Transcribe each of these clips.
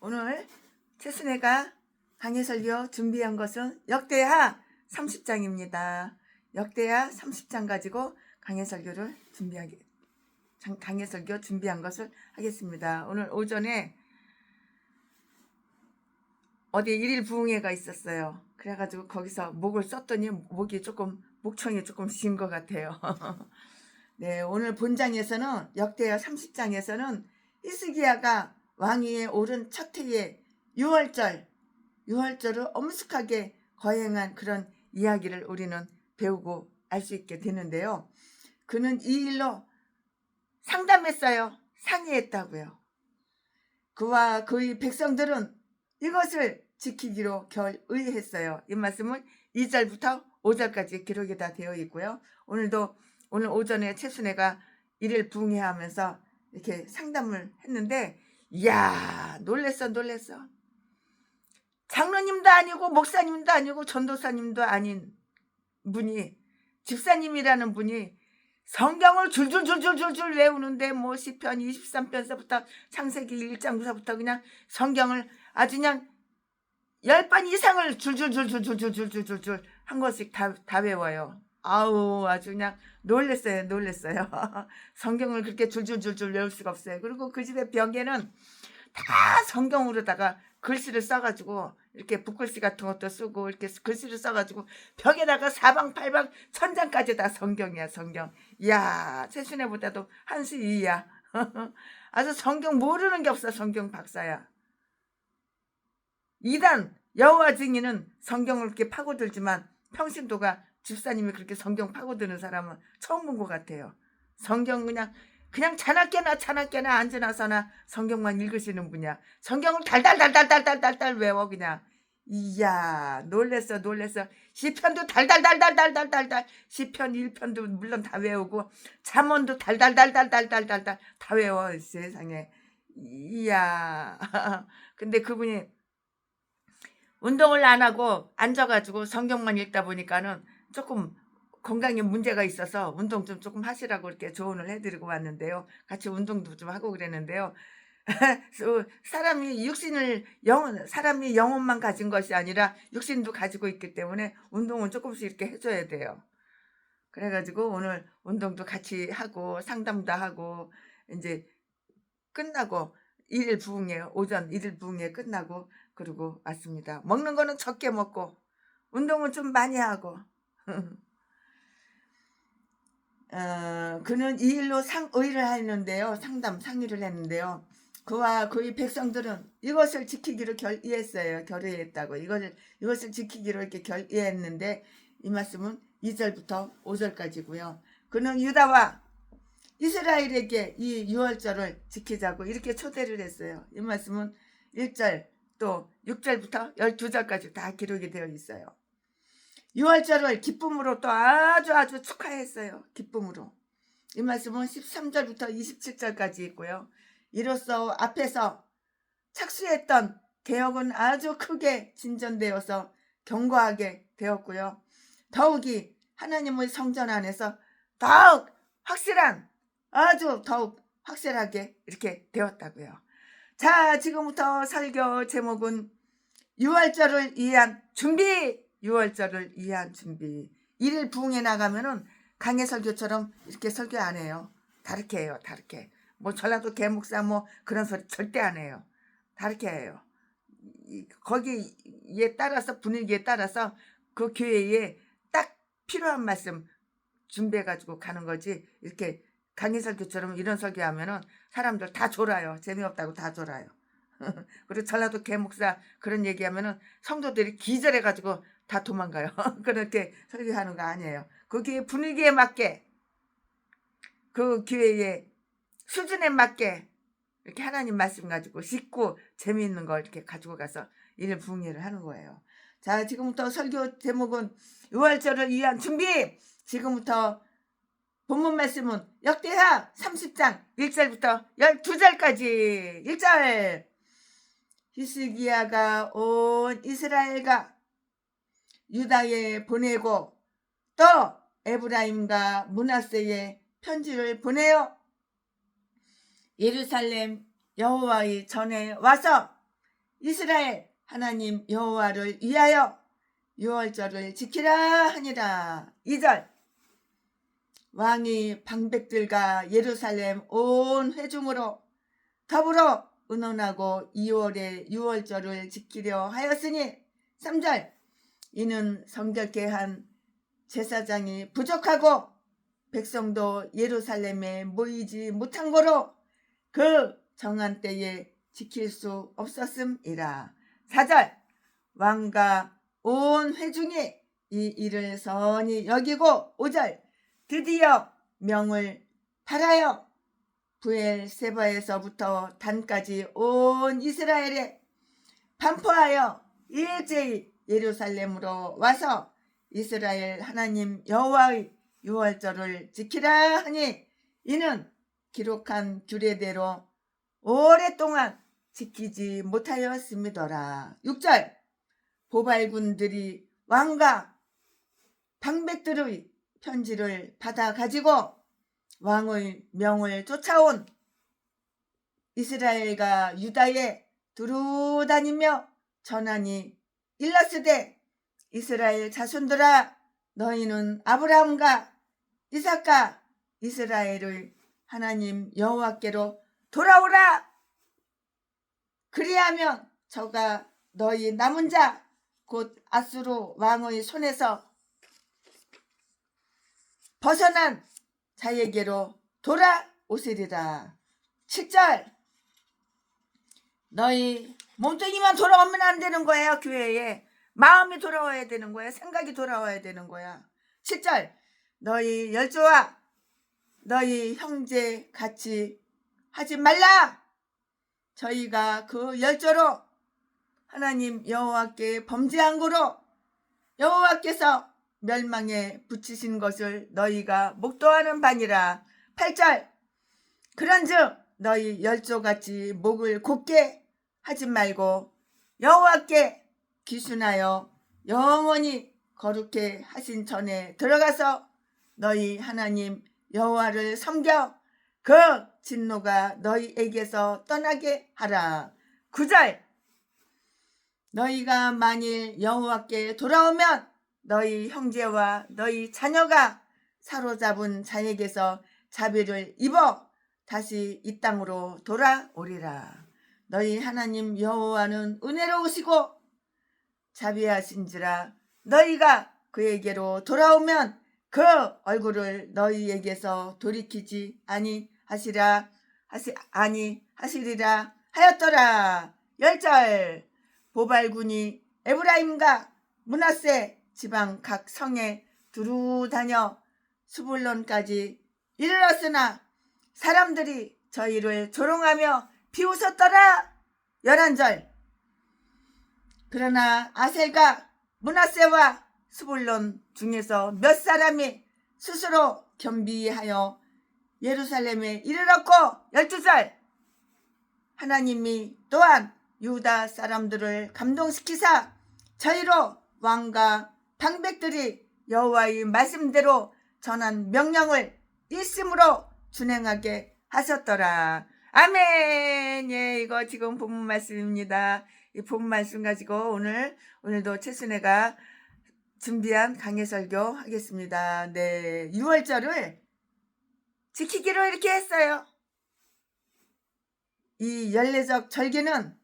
오늘 최순애가 강해설교 준비한 것은 역대하 30장입니다. 역대하 30장 가지고 강해설교 준비한 것을 하겠습니다. 오늘 오전에 어디 일일 부흥회가 있었어요. 그래가지고 거기서 목을 썼더니 목청이 조금 쉰 것 같아요. 네, 오늘 본장에서는 역대하 30장에서는 히스기야가 왕위에 오른 첫 해의 6월절을 엄숙하게 거행한 그런 이야기를 우리는 배우고 알 수 있게 되는데요. 그는 이 일로 상담했어요. 상의했다고요. 그와 그의 백성들은 이것을 지키기로 결의했어요. 이 말씀은 2절부터 5절까지 기록이 다 되어 있고요. 오늘 오전에 최순애가 일일 부흥회하면서 이렇게 상담을 했는데 이야 놀랬어. 장로님도 아니고 목사님도 아니고 전도사님도 아닌 분이 집사님이라는 분이 성경을 줄줄줄 외우는데 뭐 시편 23편서부터 창세기 1장부터 그냥 성경을 아주 그냥 10번 이상을 줄줄줄 한 것씩 다 외워요. 아우 아주 그냥 놀랬어요. 성경을 그렇게 줄줄줄 외울 수가 없어요. 그리고 그 집의 벽에는 다 성경으로다가 글씨를 써가지고 이렇게 붓글씨 같은 것도 쓰고 이렇게 글씨를 써가지고 벽에다가 사방팔방 천장까지 다 성경이야. 성경. 이야 최순애보다도 한 수 위야. 아주 성경 모르는 게 없어. 성경 박사야. 이단 여호와 증인은 성경을 그렇게 파고들지만 평신도가 집사님이 그렇게 성경 파고드는 사람은 처음 본 것 같아요. 성경 그냥 자나깨나 앉아나서나 성경만 읽으시는 분이야. 성경을 달달달달달달달 외워 그냥. 이야 놀랬어. 시편도 달달달달달달달 시편 1편도 물론 다 외우고 잠언도 달달달달달달달 다 외워. 세상에. 이야 근데 그분이 운동을 안 하고 앉아가지고 성경만 읽다 보니까는 조금 건강에 문제가 있어서 운동 좀 조금 하시라고 이렇게 조언을 해드리고 왔는데요. 같이 운동도 좀 하고 그랬는데요. 사람이 영혼만 가진 것이 아니라 육신도 가지고 있기 때문에 운동은 조금씩 이렇게 해줘야 돼요. 그래가지고 오늘 운동도 같이 하고 상담도 하고 이제 끝나고 오전 일일 부흥회 끝나고 그러고 왔습니다. 먹는 거는 적게 먹고 운동은 좀 많이 하고 그는 이 일로 상의를 했는데요. 상의를 했는데요. 그와 그의 백성들은 이것을 지키기로 결의했다고. 이것을 지키기로 이렇게 결의했는데 이 말씀은 2절부터 5절까지고요. 그는 유다와 이스라엘에게 이 6월절을 지키자고 이렇게 초대를 했어요. 이 말씀은 1절 또 6절부터 12절까지 다 기록이 되어 있어요. 6월절을 기쁨으로 또 아주 축하했어요. 기쁨으로. 이 말씀은 13절부터 27절까지 있고요. 이로써 앞에서 착수했던 개혁은 아주 크게 진전되어서 견고하게 되었고요. 더욱이 하나님의 성전 안에서 더욱 확실하게 이렇게 되었다고요. 자, 지금부터 설교 제목은 6월절을 위한 준비. 6월절을 위한 준비. 일일 부흥회 나가면은 강해설교처럼 이렇게 설교 안 해요. 다르게 해요. 뭐 전라도 개목사 뭐 그런 소리 절대 안 해요. 다르게 해요. 거기에 따라서 분위기에 따라서 그 교회에 딱 필요한 말씀 준비해가지고 가는 거지. 이렇게 강해설교처럼 이런 설교하면은 사람들 다 졸아요. 재미없다고 다 졸아요. 그리고 전라도 개목사 그런 얘기하면은 성도들이 기절해가지고 다 도망가요. 그렇게 설교하는 거 아니에요. 거기에 분위기에 맞게 그 교회의 수준에 맞게 이렇게 하나님 말씀 가지고 쉽고 재미있는 걸 이렇게 가지고 가서 일일 부흥회를 하는 거예요. 자, 지금부터 설교 제목은 6월절을 위한 준비. 지금부터 본문 말씀은 역대하 30장 1절부터 12절까지. 1절 히스기야가 온 이스라엘과 유다에 보내고 또 에브라임과 므낫세에 편지를 보내어 예루살렘 여호와의 전에 와서 이스라엘 하나님 여호와를 위하여 유월절을 지키라 하니라. 2절 왕이 방백들과 예루살렘 온 회중으로 더불어 의논하고 2월에 유월절을 지키려 하였으니 3절 이는 성결케 한 제사장이 부족하고 백성도 예루살렘에 모이지 못한 거로 그 정한 때에 지킬 수 없었음이라. 4절 왕과 온 회중이 이 일을 선히 여기고 5절 드디어 명을 팔하여 부엘세바에서부터 단까지 온 이스라엘에 반포하여 일제히 예루살렘으로 와서 이스라엘 하나님 여호와의 유월절을 지키라 하니 이는 기록한 규례대로 오랫동안 지키지 못하였음이더라. 6절 보발군들이 왕과 방백들의 편지를 받아 가지고 왕의 명을 쫓아온 이스라엘과 유다에 두루 다니며 전하니 일렀으되 이스라엘 자손들아 너희는 아브라함과 이삭과 이스라엘의 하나님 여호와께로 돌아오라. 그리하면 저가 너희 남은 자 곧 아수르 왕의 손에서 벗어난 자에게로 돌아오시리라. 7절 너희 몸뚱이만 돌아오면 안 되는 거예요. 교회에 마음이 돌아와야 되는 거야. 생각이 돌아와야 되는 거야. 7절 너희 열조와 너희 형제 같이 하지 말라. 저희가 그 열조로 하나님 여호와께 범죄한 거로 여호와께서 멸망에 붙이신 것을 너희가 목도하는 바니라. 8절 그런즉 너희 열조같이 목을 곧게 하지 말고 여호와께 귀순하여 영원히 거룩해 하신 전에 들어가서 너희 하나님 여호와를 섬겨 그 진노가 너희에게서 떠나게 하라. 9절 너희가 만일 여호와께 돌아오면 너희 형제와 너희 자녀가 사로잡은 자에게서 자비를 입어 다시 이 땅으로 돌아오리라. 너희 하나님 여호와는 은혜로우시고 자비하신지라 너희가 그에게로 돌아오면 그 얼굴을 너희에게서 돌이키지 아니하시리라 하였더라. 10절 보발군이 에브라임과 므낫세 지방 각 성에 두루 다녀 수불론까지 이르렀으나 사람들이 저희를 조롱하며 비웃었더라. 11절 그러나 아셀과 므낫세와 수불론 중에서 몇 사람이 스스로 겸비하여 예루살렘에 이르렀고 12절 하나님이 또한 유다 사람들을 감동시키사 저희로 왕과 방백들이 여호와의 말씀대로 전한 명령을 일심으로 준행하게 하셨더라. 아멘. 예, 이거 지금 본문 말씀입니다. 이 본문 말씀 가지고 오늘도 최순애가 준비한 강해 설교 하겠습니다. 네, 6월절을 지키기로 이렇게 했어요. 이 연례적 절기는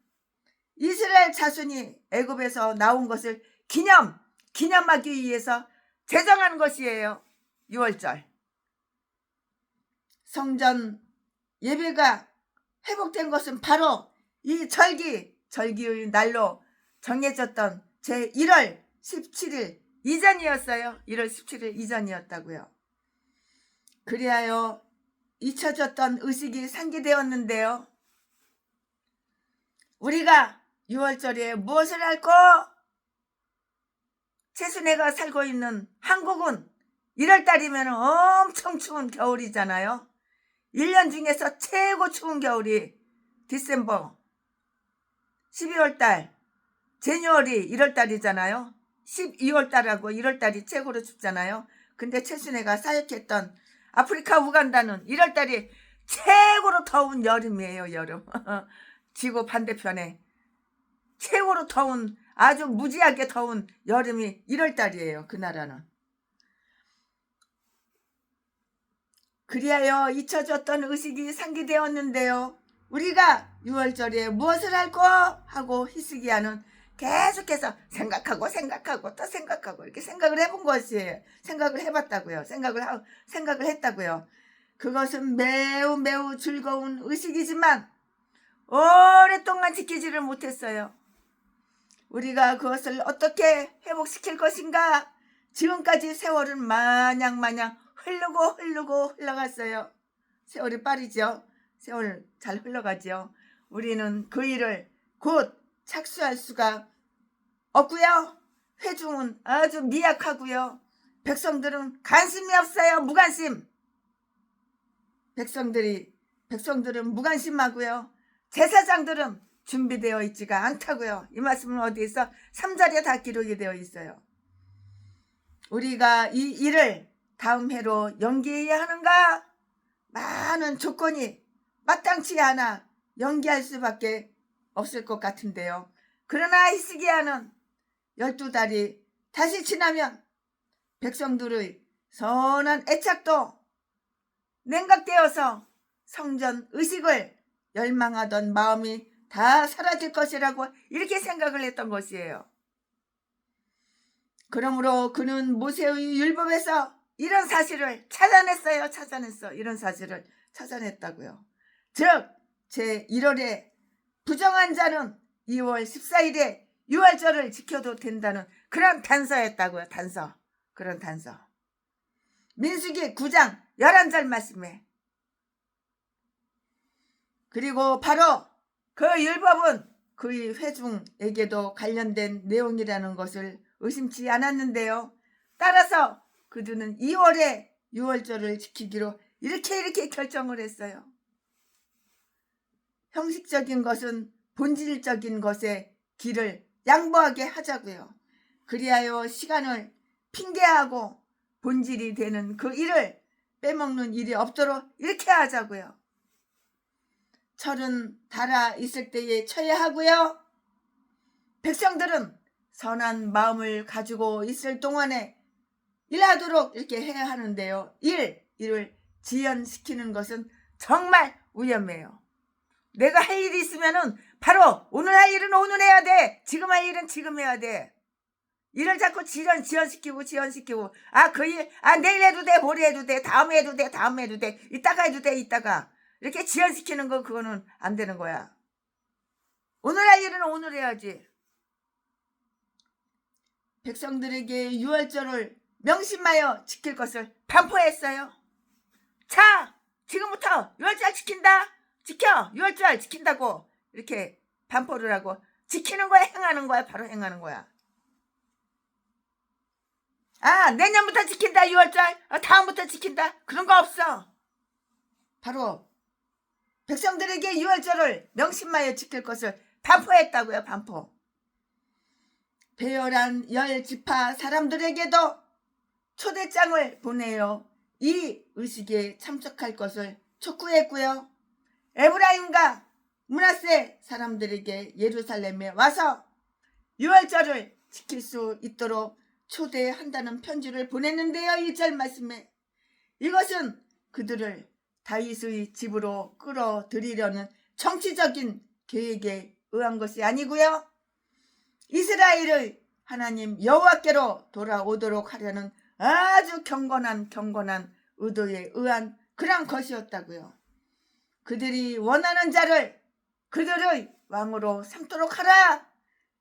이스라엘 자손이 애굽에서 나온 것을 기념하기 위해서 제정한 것이에요. 6월절 성전 예배가 회복된 것은 바로 이 절기의 날로 정해졌던 제1월 17일 이전이었어요. 1월 17일 이전이었다고요. 그리하여 잊혀졌던 의식이 상기되었는데요. 우리가 6월절에 무엇을 할꼬? 최순애가 살고 있는 한국은 1월달이면 엄청 추운 겨울이잖아요. 1년 중에서 최고 추운 겨울이 디셈버 12월달 제뉴얼이 1월달이잖아요. 12월달하고 1월달이 최고로 춥잖아요. 근데 최순애가 사역했던 아프리카 우간다는 1월달이 최고로 더운 여름이에요. 여름. 지구 반대편에 최고로 더운, 아주 무지하게 더운 여름이 1월달이에요. 그 나라는. 그리하여 잊혀졌던 의식이 상기되었는데요. 우리가 6월절에 무엇을 할까 하고 히스기야는 계속해서 생각하고 또 생각하고 이렇게 생각을 해본 것이에요. 생각을 해봤다고요. 생각을 했다고요. 그것은 매우 매우 즐거운 의식이지만 오랫동안 지키지를 못했어요. 우리가 그것을 어떻게 회복시킬 것인가? 지금까지 세월은 마냥 흐르고 흘러갔어요. 세월이 빠르죠. 세월 잘 흘러가죠. 우리는 그 일을 곧 착수할 수가 없고요. 회중은 아주 미약하고요. 백성들은 관심이 없어요. 무관심. 백성들은 무관심하고요. 제사장들은 준비되어 있지가 않다고요. 이 말씀은 어디에서 3절에 다 기록이 되어 있어요. 우리가 이 일을 다음 해로 연기해야 하는가? 많은 조건이 마땅치 않아 연기할 수밖에 없을 것 같은데요. 그러나 히스기야는 12달이 다시 지나면 백성들의 선한 애착도 냉각되어서 성전 의식을 열망하던 마음이 다 사라질 것이라고 이렇게 생각을 했던 것이에요. 그러므로 그는 모세의 율법에서 이런 사실을 찾아냈어요. 이런 사실을 찾아냈다고요. 즉 제1월에 부정한 자는 2월 14일에 6월절을 지켜도 된다는 그런 단서였다고요. 그런 단서. 민수기 9장 11절 말씀에. 그리고 바로 그 율법은 그의 회중에게도 관련된 내용이라는 것을 의심치 않았는데요. 따라서 그들은 2월에 6월절을 지키기로 이렇게 결정을 했어요. 형식적인 것은 본질적인 것의 길을 양보하게 하자고요. 그리하여 시간을 핑계하고 본질이 되는 그 일을 빼먹는 일이 없도록 이렇게 하자고요. 철은 달아 있을 때에 쳐야 하고요. 백성들은 선한 마음을 가지고 있을 동안에 일하도록 이렇게 해야 하는데요. 일을 지연시키는 것은 정말 위험해요. 내가 할 일이 있으면은 바로 오늘 할 일은 오늘 해야 돼. 지금 할 일은 지금 해야 돼. 일을 자꾸 지연시키고 그 일 내일 해도 돼, 모레 해도 돼, 다음에 해도 돼, 이따가 해도 돼, 이따가 이렇게 지연시키는 거 그거는 안 되는 거야. 오늘 할 일은 오늘 해야지. 백성들에게 6월절을 명심하여 지킬 것을 반포했어요. 자, 지금부터 6월절 지킨다. 지켜. 6월절 지킨다고 이렇게 반포를 하고 지키는 거야, 행하는 거야, 바로 행하는 거야. 내년부터 지킨다. 6월절. 다음부터 지킨다. 그런 거 없어. 바로 백성들에게 6월절을 명심하여 지킬 것을 반포했다고요. 반포. 배열한 10지파 사람들에게도 초대장을 보내어 이 의식에 참석할 것을 촉구했고요. 에브라임과 므낫세 사람들에게 예루살렘에 와서 6월절을 지킬 수 있도록 초대한다는 편지를 보냈는데요. 1절 말씀에 이것은 그들을 다윗의 집으로 끌어들이려는 정치적인 계획에 의한 것이 아니고요. 이스라엘의 하나님 여호와께로 돌아오도록 하려는 아주 경건한 의도에 의한 그런 것이었다고요. 그들이 원하는 자를 그들의 왕으로 삼도록 하라.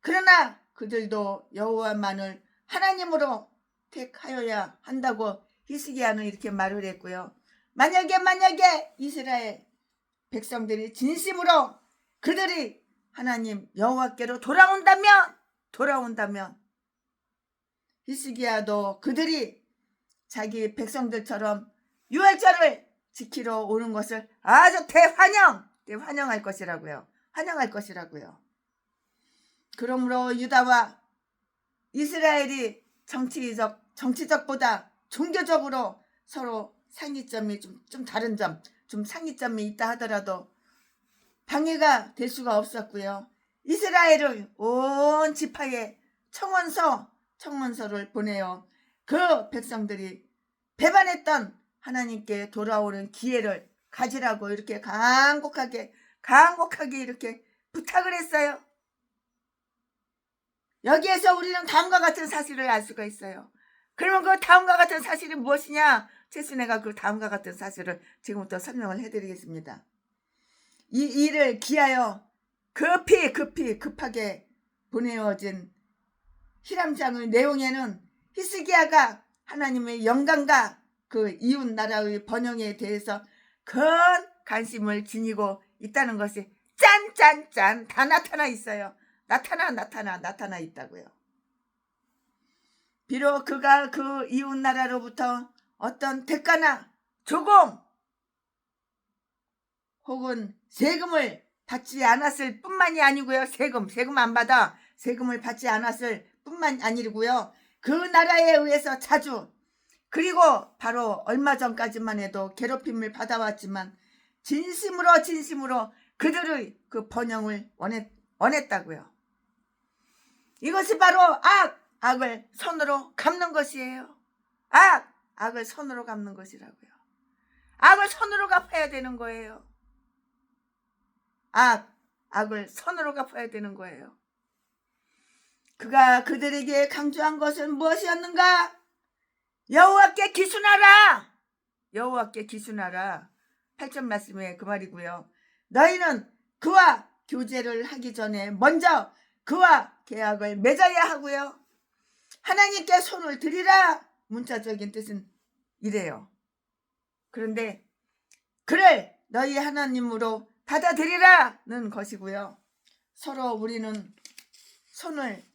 그러나 그들도 여호와만을 하나님으로 택하여야 한다고 히스기야는 이렇게 말을 했고요. 만약에 이스라엘 백성들이 진심으로 그들이 하나님 여호와께로 돌아온다면 히스기야도 그들이 자기 백성들처럼 6월절을 지키러 오는 것을 아주 대환영할 것이라고요. 환영할 것이라고요. 그러므로 유다와 이스라엘이 정치적보다 종교적으로 서로 상이점이 좀 다른 점, 좀 상이점이 있다 하더라도 방해가 될 수가 없었고요. 이스라엘을 온 지파에 청원서를 보내어 그 백성들이 배반했던 하나님께 돌아오는 기회를 가지라고 이렇게 간곡하게 이렇게 부탁을 했어요. 여기에서 우리는 다음과 같은 사실을 알 수가 있어요. 그러면 그 다음과 같은 사실이 무엇이냐? 최순애가 그 다음과 같은 사실을 지금부터 설명을 해드리겠습니다. 이 일을 기하여 급하게 보내어진 히람장의 내용에는 히스기야가 하나님의 영광과 그 이웃 나라의 번영에 대해서 큰 관심을 지니고 있다는 것이 짠 다 나타나 있어요. 나타나 있다고요. 비록 그가 그 이웃 나라로부터 어떤 대가나 조공 혹은 세금을 받지 않았을 뿐만이 아니고요. 세금 안 받아. 세금을 받지 않았을 뿐만 아니고요. 그 나라에 의해서 자주, 그리고 바로 얼마 전까지만 해도 괴롭힘을 받아왔지만 진심으로 그들의 그 번영을 원했다고요. 이것이 바로 악을 손으로 갚는 것이에요. 악을 손으로 갚는 것이라고요. 악을 손으로 갚아야 되는 거예요. 악을 손으로 갚아야 되는 거예요. 그가 그들에게 강조한 것은 무엇이었는가? 여호와께 기순하라. 8절 말씀에 그 말이고요. 너희는 그와 교제를 하기 전에 먼저 그와 계약을 맺어야 하고요. 하나님께 손을 드리라. 문자적인 뜻은 이래요. 그런데 그를 너희 하나님으로 받아들이라는 것이고요. 서로 우리는 손을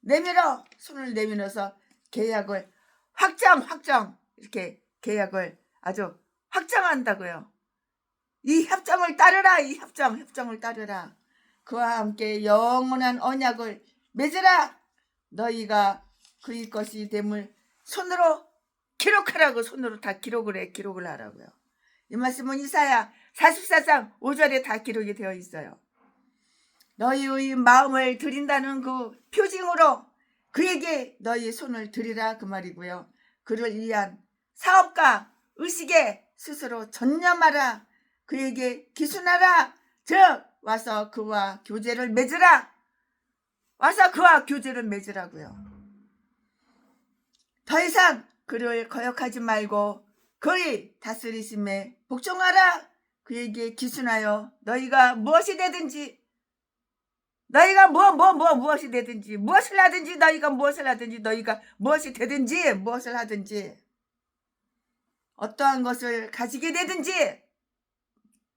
내밀어서 계약을 확장 이렇게 계약을 아주 확장한다고요. 이 협정을 따르라. 협정을 따르라. 그와 함께 영원한 언약을 맺으라. 너희가 그의 것이 됨을 손으로 기록하라고. 손으로 다 기록을 하라고요. 이 말씀은 이사야 44장 5절에 다 기록이 되어 있어요. 너희의 마음을 드린다는 그 표징으로 그에게 너희 손을 드리라 그 말이고요. 그를 위한 사업과 의식에 스스로 전념하라. 그에게 기순하라. 즉 와서 그와 교제를 맺으라. 맺으라고요. 더 이상 그를 거역하지 말고 그의 다스리심에 복종하라. 그에게 기순하여 너희가 무엇이 되든지, 너희가 무엇이 되든지, 무엇을 하든지, 너희가 무엇이 되든지, 무엇을 하든지, 어떠한 것을 가지게 되든지,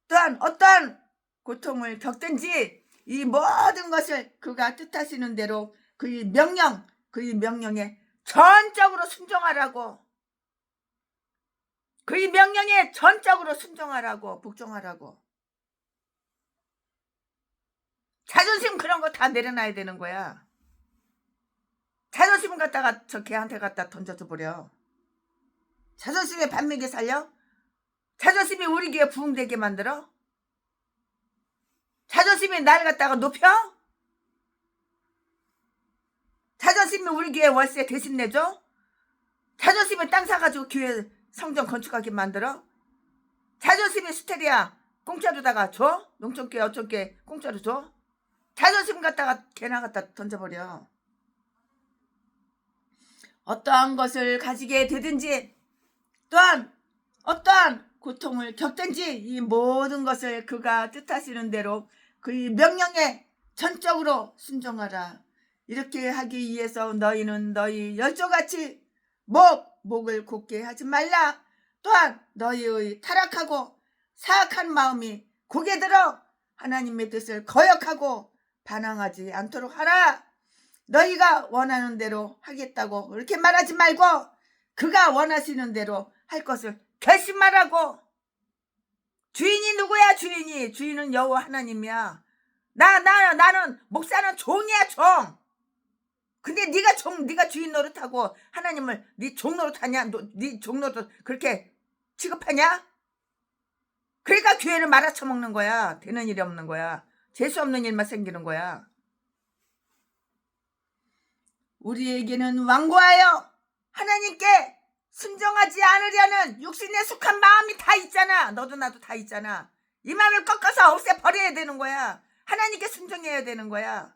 또한 어떠한 고통을 겪든지, 이 모든 것을 그가 뜻하시는 대로 그의 명령에 전적으로 순종하라고. 그의 명령에 전적으로 순종하라고, 복종하라고. 자존심 그런 거 다 내려놔야 되는 거야. 자존심 갖다가 저 걔한테 갖다 던져줘 버려. 자존심에 반맥에 살려? 자존심이 우리 귀에 부흥되게 만들어? 자존심이 날 갖다가 높여? 자존심이 우리 교회 월세 대신 내줘? 자존심이 땅 사가지고 교회 성전 건축하게 만들어? 자존심이 스테리아 공짜로다가 줘? 농촌교회 어촌교회 공짜로 줘? 자존심 갖다가 개나 갖다 던져버려. 어떠한 것을 가지게 되든지, 또한 어떠한 고통을 겪든지, 이 모든 것을 그가 뜻하시는 대로 그의 명령에 전적으로 순종하라. 이렇게 하기 위해서 너희는 너희 열조같이 목을 곧게 하지 말라. 또한 너희의 타락하고 사악한 마음이 고개 들어 하나님의 뜻을 거역하고 반항하지 않도록 하라. 너희가 원하는 대로 하겠다고 이렇게 말하지 말고 그가 원하시는 대로 할 것을 결심하라고. 주인이 누구야? 주인은 여호와 하나님이야. 나는 목사는 종이야, 종. 근데 네가 주인 노릇하고 하나님을 네 종 노릇하냐? 네 종 노릇 그렇게 취급하냐? 그러니까 교회를 말아쳐먹는 거야. 되는 일이 없는 거야. 재수 없는 일만 생기는 거야. 우리에게는 완고하여 하나님께 순종하지 않으려는 육신에 속한 마음이 다 있잖아. 너도 나도 다 있잖아. 이 마음을 꺾어서 없애버려야 되는 거야. 하나님께 순종해야 되는 거야.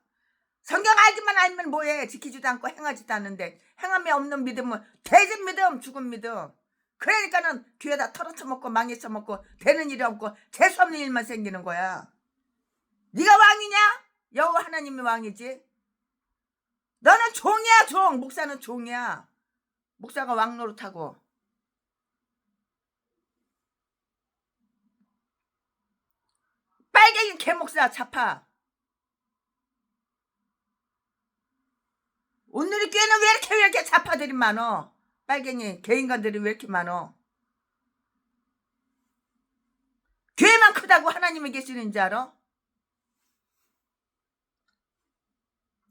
성경 알기만 알면 뭐해. 지키지도 않고 행하지도 않는데, 행함이 없는 믿음은 돼지 믿음, 죽은 믿음. 그러니까는 귀에다 털어쳐먹고 망해쳐먹고 되는 일이 없고 재수없는 일만 생기는 거야. 네가 왕이냐? 여호와 하나님이 왕이지. 너는 종이야, 종. 목사는 종이야. 목사가 왕 노릇하고. 빨갱이 개목사 자파. 오늘의 교회는 왜 이렇게 자파들이 많어? 빨갱이 개인간들이 왜 이렇게 많어? 교회만 크다고 하나님이 계시는 줄 알아?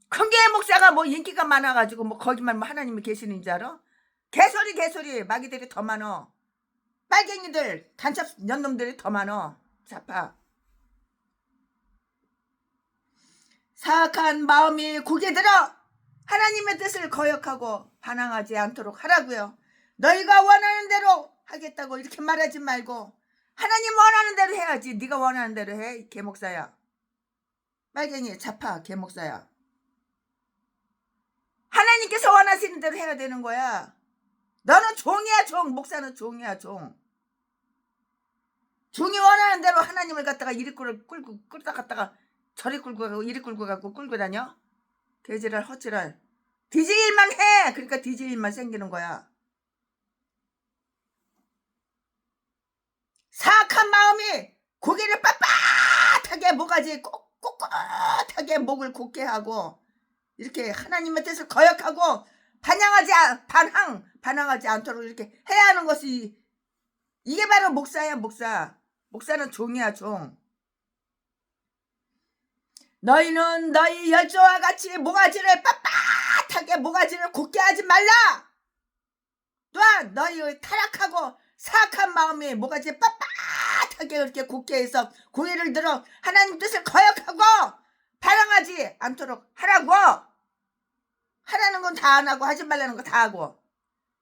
큰 교회 목사가 뭐 인기가 많아가지고 뭐 거기만 뭐 하나님이 계시는 줄 알아? 개소리 마귀들이 더 많어. 빨갱이들 간첩 년놈들이 더 많어. 자파. 사악한 마음이 고개 들어 하나님의 뜻을 거역하고 반항하지 않도록 하라고요. 너희가 원하는 대로 하겠다고 이렇게 말하지 말고 하나님 원하는 대로 해야지. 네가 원하는 대로 해. 개목사야. 빨갱이 자파 개목사야. 하나님께서 원하시는 대로 해야 되는 거야. 너는 종이야, 종. 목사는 종이야, 종. 종이 원하는 대로 하나님을 갖다가 이리 끌다 갔다가 저리 끌고 가고 이리 끌고 가고 끌고 다녀? 개지랄 헛지랄. 뒤질 일만 해. 그러니까 뒤질 일만 생기는 거야. 사악한 마음이 고개를 빳빳하게 모가지 꼿꼿하게 목을 곧게 하고 이렇게 하나님의 뜻을 거역하고 반항하지 않도록 이렇게 해야 하는 것이 이게 바로 목사야, 목사. 목사는 종이야, 종. 너희는 너희 열조와 같이 모가지를 빳빳하게 모가지를 곧게 하지 말라. 또한 너희의 타락하고 사악한 마음이 모가지 빳빳하게 그렇게 곧게 해서 고개를 들어 하나님 뜻을 거역하고 반항하지 않도록 하라고. 하라는 건 다 안 하고 하지 말라는 거 다 하고.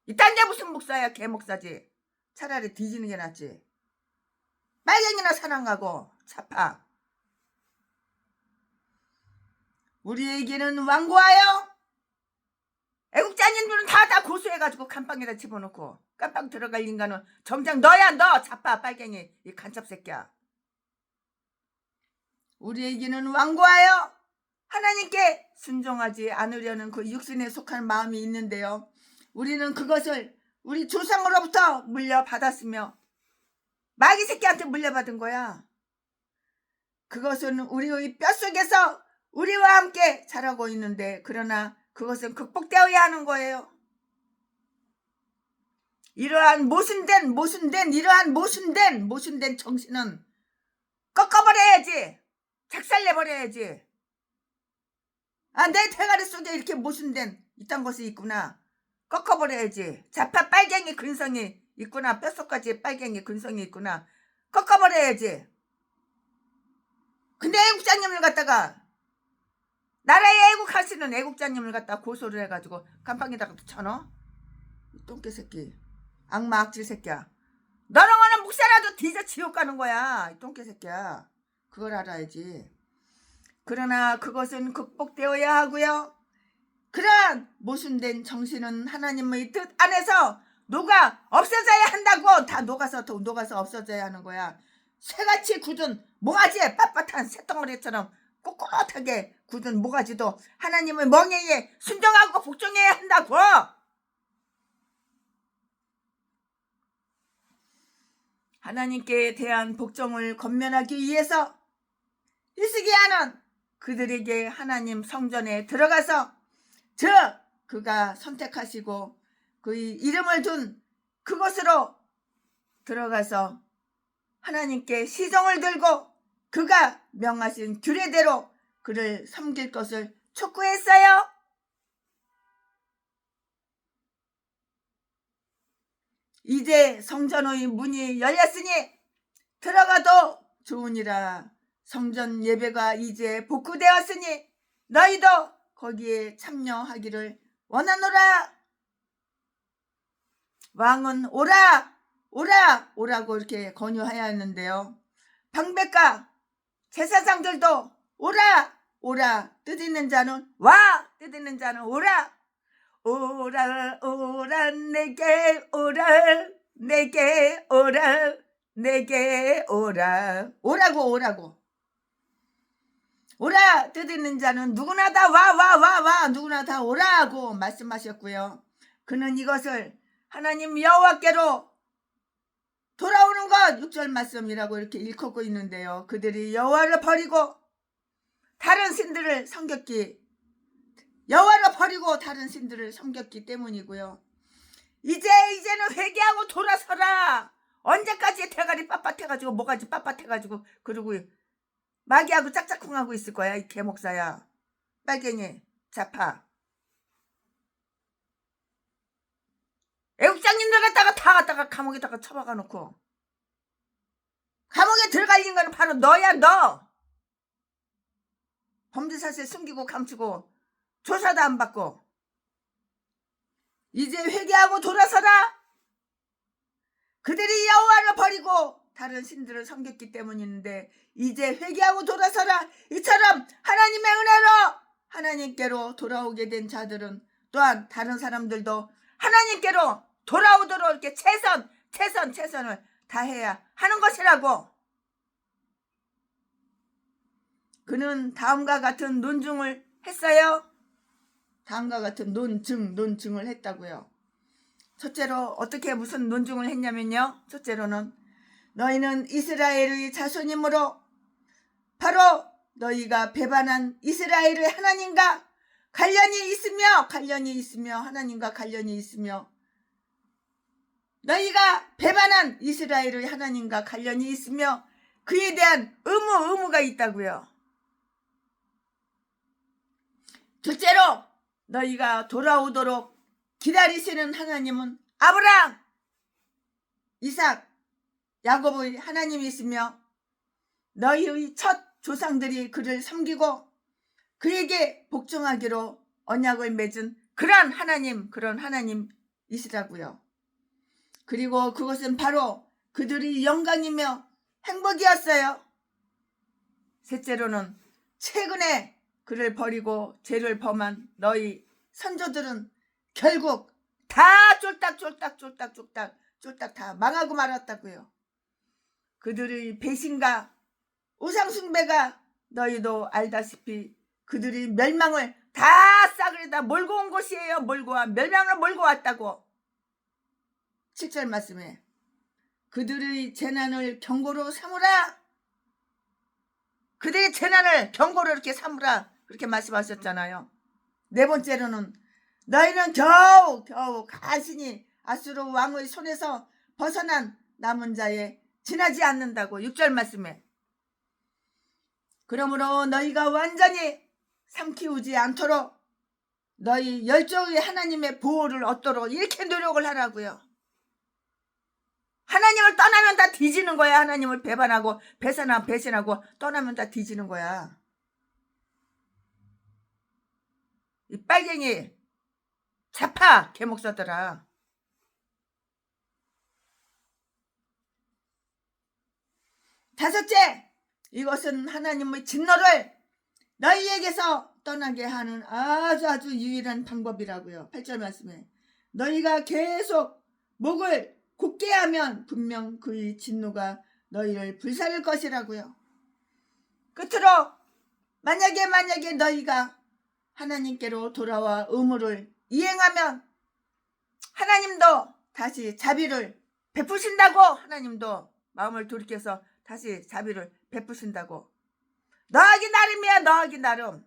이딴 게 무슨 목사야. 개목사지. 차라리 뒤지는 게 낫지. 빨갱이나 사랑하고 자파. 우리에게는 완고하여 애국자님들은 다 고소해가지고 감방에다 집어넣고 깜빵 들어갈 인간은 정작 너야. 너 자파 빨갱이 이 간첩 새끼야. 우리에게는 완고하여 하나님께 순종하지 않으려는 그 육신에 속한 마음이 있는데요. 우리는 그것을 우리 조상으로부터 물려받았으며 마귀 새끼한테 물려받은 거야. 그것은 우리의 뼛속에서 우리와 함께 자라고 있는데 그러나 그것은 극복되어야 하는 거예요. 이러한 모순된 정신은 꺾어버려야지. 작살내버려야지. 내 대가리 속에 이렇게 모순된 이딴 것이 있구나. 꺾어버려야지. 자파 빨갱이 근성이 있구나. 뼛속까지 빨갱이 근성이 있구나. 꺾어버려야지. 근데 애국자님을 갖다가 나라에 애국하시는 애국자님을 갖다가 고소를 해가지고 감방에다가 쳐넣어? 똥개 새끼. 악마 악질 새끼야. 너는 오늘 목사라도 뒤져 지옥 가는 거야. 똥개 새끼야. 그걸 알아야지. 그러나 그것은 극복되어야 하고요. 그러한 모순된 정신은 하나님의 뜻 안에서 녹아 없어져야 한다고. 다 녹아서 없어져야 하는 거야. 새같이 굳은 모가지에 빳빳한 새덩어리처럼 꼿꼿하게 굳은 모가지도 하나님의 멍에에 순종하고 복종해야 한다고. 하나님께 대한 복종을 권면하기 위해서 히스기야는 그들에게 하나님 성전에 들어가서 그가 선택하시고 그의 이름을 둔 그곳으로 들어가서 하나님께 시종을 들고 그가 명하신 규례대로 그를 섬길 것을 촉구했어요. 이제 성전의 문이 열렸으니 들어가도 좋으니라. 성전 예배가 이제 복구되었으니 너희도 거기에 참여하기를 원하노라. 왕은 오라 오라 오라고 이렇게 권유해야 했는데요. 방백과 제사장들도 오라 오라, 뜻 있는 자는 와, 뜻 있는 자는 오라. 오라 오라 내게 오라, 내게 오라, 내게 오라. 오라고 오라, 뜻 있는 자는 누구나 다 와, 누구나 다 오라고 말씀하셨고요. 그는 이것을 하나님 여호와께로 돌아오는 것, 6절 말씀이라고 이렇게 일컫고 있는데요. 그들이 여호와를 버리고 다른 신들을 섬겼기, 여호와를 버리고 다른 신들을 섬겼기 때문이고요. 이제는 회개하고 돌아서라. 언제까지 대가리 빳빳해가지고 모가지 빳빳해가지고 그러고 마귀하고 짝짝꿍하고 있을 거야, 이 개목사야. 빨갱이 자파. 애국장님들 갖다가 감옥에다가 처박아 놓고, 감옥에 들어갈 인간은 바로 너야, 너. 범죄 사실 숨기고 감추고 조사도 안 받고. 이제 회개하고 돌아서라. 그들이 여호와를 버리고 다른 신들을 섬겼기 때문인데 이제 회개하고 돌아서라. 이처럼 하나님의 은혜로 하나님께로 돌아오게 된 자들은 또한 다른 사람들도 하나님께로 돌아오도록 이렇게 최선을 다해야 하는 것이라고. 그는 다음과 같은 논증을 했어요. 다음과 같은 논증을 했다고요. 첫째로 어떻게 무슨 논증을 했냐면요. 첫째로는 너희는 이스라엘의 자손이므로 바로 너희가 배반한 이스라엘의 하나님과 관련이 있으며 하나님과 관련이 있으며 너희가 배반한 이스라엘의 하나님과 관련이 있으며 그에 대한 의무가 있다고요. 둘째로 너희가 돌아오도록 기다리시는 하나님은 아브라함, 이삭, 야곱의 하나님이시며 너희의 첫 조상들이 그를 섬기고 그에게 복종하기로 언약을 맺은 그런 하나님이시라고요. 그리고 그것은 바로 그들의 영광이며 행복이었어요. 셋째로는 최근에 그를 버리고 죄를 범한 너희 선조들은 결국 다 쫄딱 다 망하고 말았다고요. 그들의 배신과 우상숭배가 너희도 알다시피 그들의 멸망을 다 싸그리다 몰고 온 것이에요. 멸망을 몰고 왔다고. 7절 말씀에 그들의 재난을 경고로 삼으라. 그들의 재난을 경고로 이렇게 삼으라, 그렇게 말씀하셨잖아요. 네 번째로는 너희는 겨우 간신히 아수르 왕의 손에서 벗어난 남은 자에 지나지 않는다고. 6절 말씀에 그러므로 너희가 완전히 삼키우지 않도록 너희 열조의 하나님의 보호를 얻도록 이렇게 노력을 하라고요. 하나님을 떠나면 다 뒤지는 거야. 하나님을 배반하고 배신하고 떠나면 다 뒤지는 거야. 이 빨갱이 자파 개목사들아. 다섯째, 이것은 하나님의 진노를 너희에게서 떠나게 하는 아주 유일한 방법이라고요. 8절 말씀에 너희가 계속 목을 굳게 하면 분명 그의 진노가 너희를 불사를 것이라고요. 끝으로 만약에 너희가 하나님께로 돌아와 의무를 이행하면 하나님도 다시 자비를 베푸신다고. 하나님도 마음을 돌이켜서 다시 자비를 베푸신다고. 너하기 나름이야. 너하기 나름.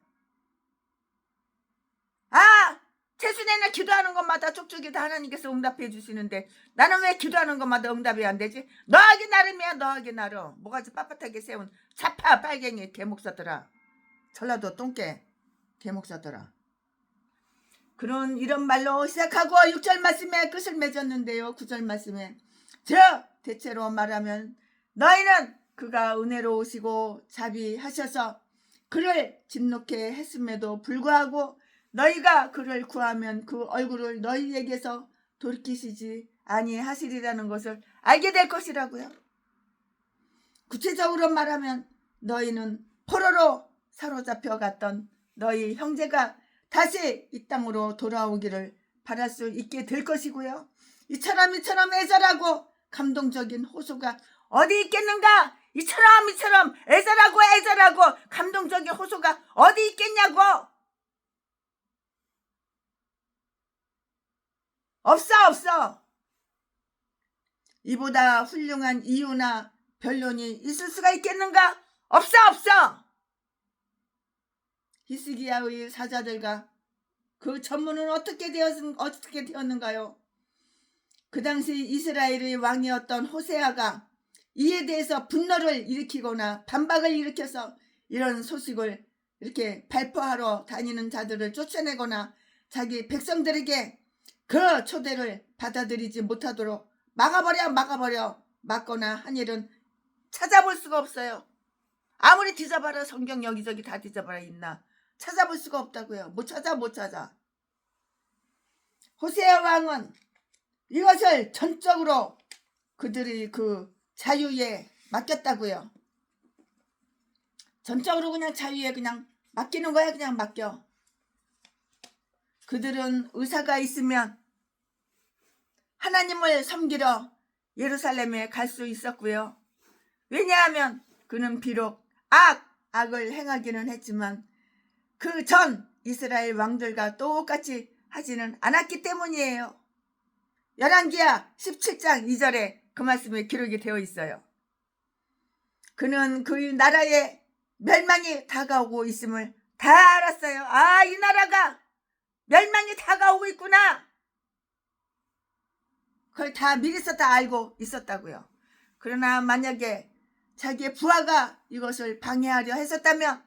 최순애는 기도하는 것마다 쪽쪽이 다 하나님께서 응답해 주시는데 나는 왜 기도하는 것마다 응답이 안 되지? 너하기 나름이야. 너하기 나름. 뭐가지 빳빳하게 세운 자파 빨갱이 개목사들아. 전라도 똥개 개목사들아. 그런 이런 말로 시작하고 6절 말씀에 끝을 맺었는데요. 9절 말씀에 즉 대체로 말하면 너희는 그가 은혜로우시고 자비하셔서 그를 진노케 했음에도 불구하고 너희가 그를 구하면 그 얼굴을 너희에게서 돌이키시지 아니하시리라는 것을 알게 될 것이라고요. 구체적으로 말하면 너희는 포로로 사로잡혀 갔던 너희 형제가 다시 이 땅으로 돌아오기를 바랄 수 있게 될 것이고요. 이처럼 애절하고 감동적인 호소가 어디 있겠는가? 이처럼 애절하고 감동적인 호소가 어디 있겠냐고. 없어. 이보다 훌륭한 이유나 변론이 있을 수가 있겠는가? 없어. 히스기야의 사자들과 그 전문은 어떻게 되었는가요? 그 당시 이스라엘의 왕이었던 호세아가 이에 대해서 분노를 일으키거나 반박을 일으켜서 이런 소식을 이렇게 발표하러 다니는 자들을 쫓아내거나 자기 백성들에게 그 초대를 받아들이지 못하도록 막거나 한 일은 찾아볼 수가 없어요. 아무리 뒤져봐라, 성경 여기저기 다 뒤져봐라 있나 찾아볼 수가 없다고요. 못 찾아. 호세아 왕은 이것을 전적으로 그들의 그 자유에 맡겼다고요. 전적으로 그냥 자유에 그냥 맡기는 거야. 그냥 맡겨. 그들은 의사가 있으면 하나님을 섬기러 예루살렘에 갈 수 있었고요. 왜냐하면 그는 비록 악을 행하기는 했지만 그 전 이스라엘 왕들과 똑같이 하지는 않았기 때문이에요. 열왕기하 17장 2절에 그 말씀이 기록이 되어 있어요. 그는 그 나라의 멸망이 다가오고 있음을 다 알았어요. 이 나라가 멸망이 다가오고 있구나. 그걸 다 미리서 다 알고 있었다고요. 그러나 만약에 자기의 부하가 이것을 방해하려 했었다면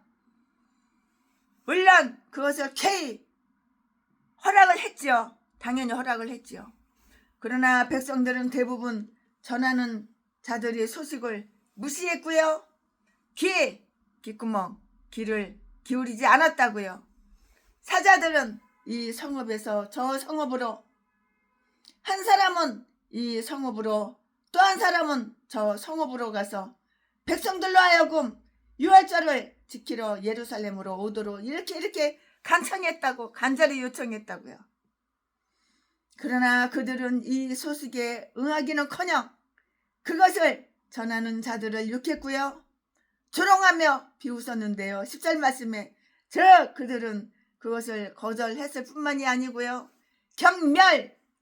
물론 그것을 허락을 했죠. 당연히 허락을 했죠. 그러나 백성들은 대부분 전하는 자들의 소식을 무시했고요. 귀를 기울이지 않았다고요. 사자들은 이 성읍에서 저 성읍으로, 한 사람은 이 성읍으로 또 한 사람은 저 성읍으로 가서 백성들로 하여금 유월절을 지키러 예루살렘으로 오도록 이렇게 간절히 요청했다고요. 그러나 그들은 이 소식에 응하기는커녕 그것을 전하는 자들을 욕했고요. 조롱하며 비웃었는데요. 10절 말씀에 그들은 그것을 거절했을 뿐만이 아니고요.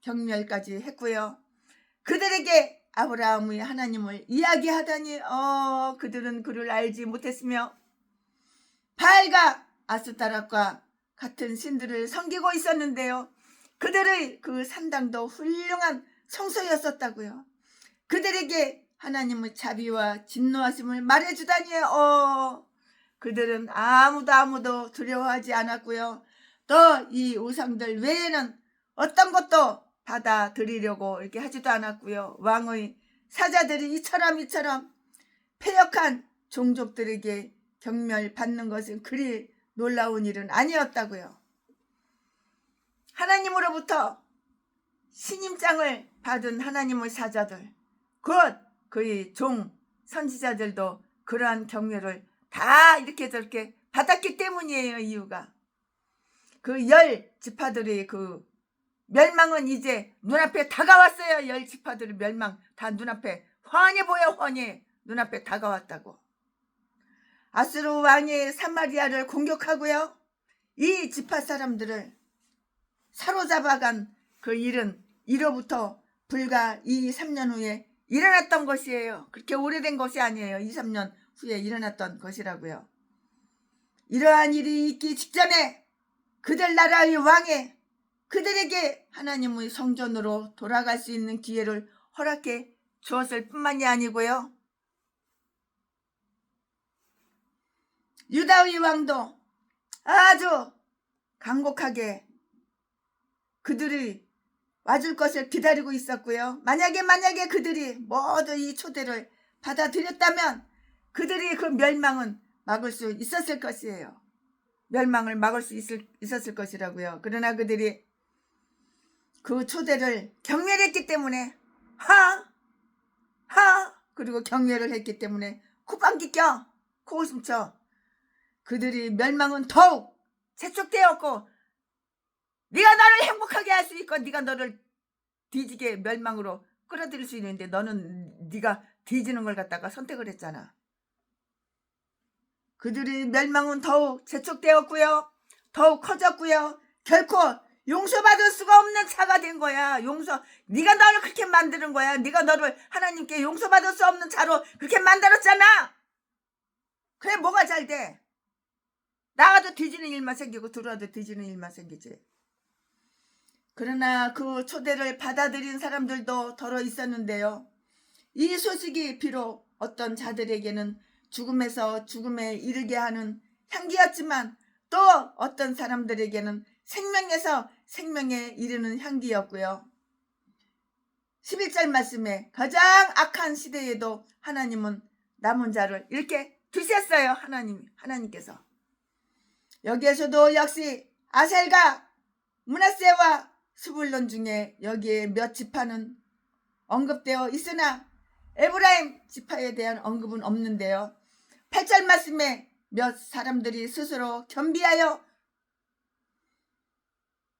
경멸까지 했고요. 그들에게 아브라함의 하나님을 이야기하다니 그들은 그를 알지 못했으며 바알과 아스타락과 같은 신들을 섬기고 있었는데요. 그들의 그 산당도 훌륭한 성소였었다고요. 그들에게 하나님의 자비와 진노하심을 말해주다니 그들은 아무도 두려워하지 않았고요. 또 이 우상들 외에는 어떤 것도 받아들이려고 이렇게 하지도 않았고요. 왕의 사자들이 이처럼 패역한 종족들에게 경멸받는 것은 그리 놀라운 일은 아니었다고요. 하나님으로부터 신임장을 받은 하나님의 사자들, 곧 그의 종 선지자들도 그러한 경멸을 다 이렇게 저렇게 받았기 때문이에요. 이유가 그 10지파들의 그 멸망은 이제 눈앞에 다가왔어요. 10지파들의 멸망 다 눈앞에 훤히 보여. 눈앞에 다가왔다고. 아수르 왕이 사마리아를 공격하고요. 이 지파 사람들을 사로잡아간 그 일은 이로부터 불과 2-3년 후에 일어났던 것이에요. 그렇게 오래된 것이 아니에요. 2-3년 후에 일어났던 것이라고요. 이러한 일이 있기 직전에 그들 나라의 왕이 그들에게 하나님의 성전으로 돌아갈 수 있는 기회를 허락해 주었을 뿐만이 아니고요. 유다의 왕도 아주 간곡하게 그들이 와줄 것을 기다리고 있었고요. 만약에 그들이 모두 이 초대를 받아들였다면 그들이 그 멸망은 막을 수 있었을 것이에요. 멸망을 막을 수 있었을 것이라고요. 그러나 그들이 그 초대를 경멸했기 때문에 그리고 경멸을 했기 때문에 콧방귀 껴 코웃음 쳐 그들이 멸망은 더욱 재촉되었고 네가 너를 행복하게 할 수 있고 네가 너를 뒤지게 멸망으로 끌어들일 수 있는데 너는 네가 뒤지는 걸 갖다가 선택을 했잖아. 그들의 멸망은 더욱 재촉되었고요. 더욱 커졌고요. 결코 용서받을 수가 없는 자가 된 거야. 네가 너를 그렇게 만드는 거야. 네가 너를 하나님께 용서받을 수 없는 자로 그렇게 만들었잖아. 그래 뭐가 잘 돼? 나가도 뒤지는 일만 생기고 들어와도 뒤지는 일만 생기지. 그러나 그 초대를 받아들인 사람들도 더러 있었는데요. 이 소식이 비록 어떤 자들에게는 죽음에서 죽음에 이르게 하는 향기였지만 또 어떤 사람들에게는 생명에서 생명에 이르는 향기였고요. 11절 말씀에 가장 악한 시대에도 하나님은 남은 자를 이렇게 두셨어요. 하나님께서. 여기에서도 역시 아셀과 므낫세와 스불론 중에 여기에 몇 지파는 언급되어 있으나 에브라임 지파에 대한 언급은 없는데요. 8절 말씀에 몇 사람들이 스스로 겸비하여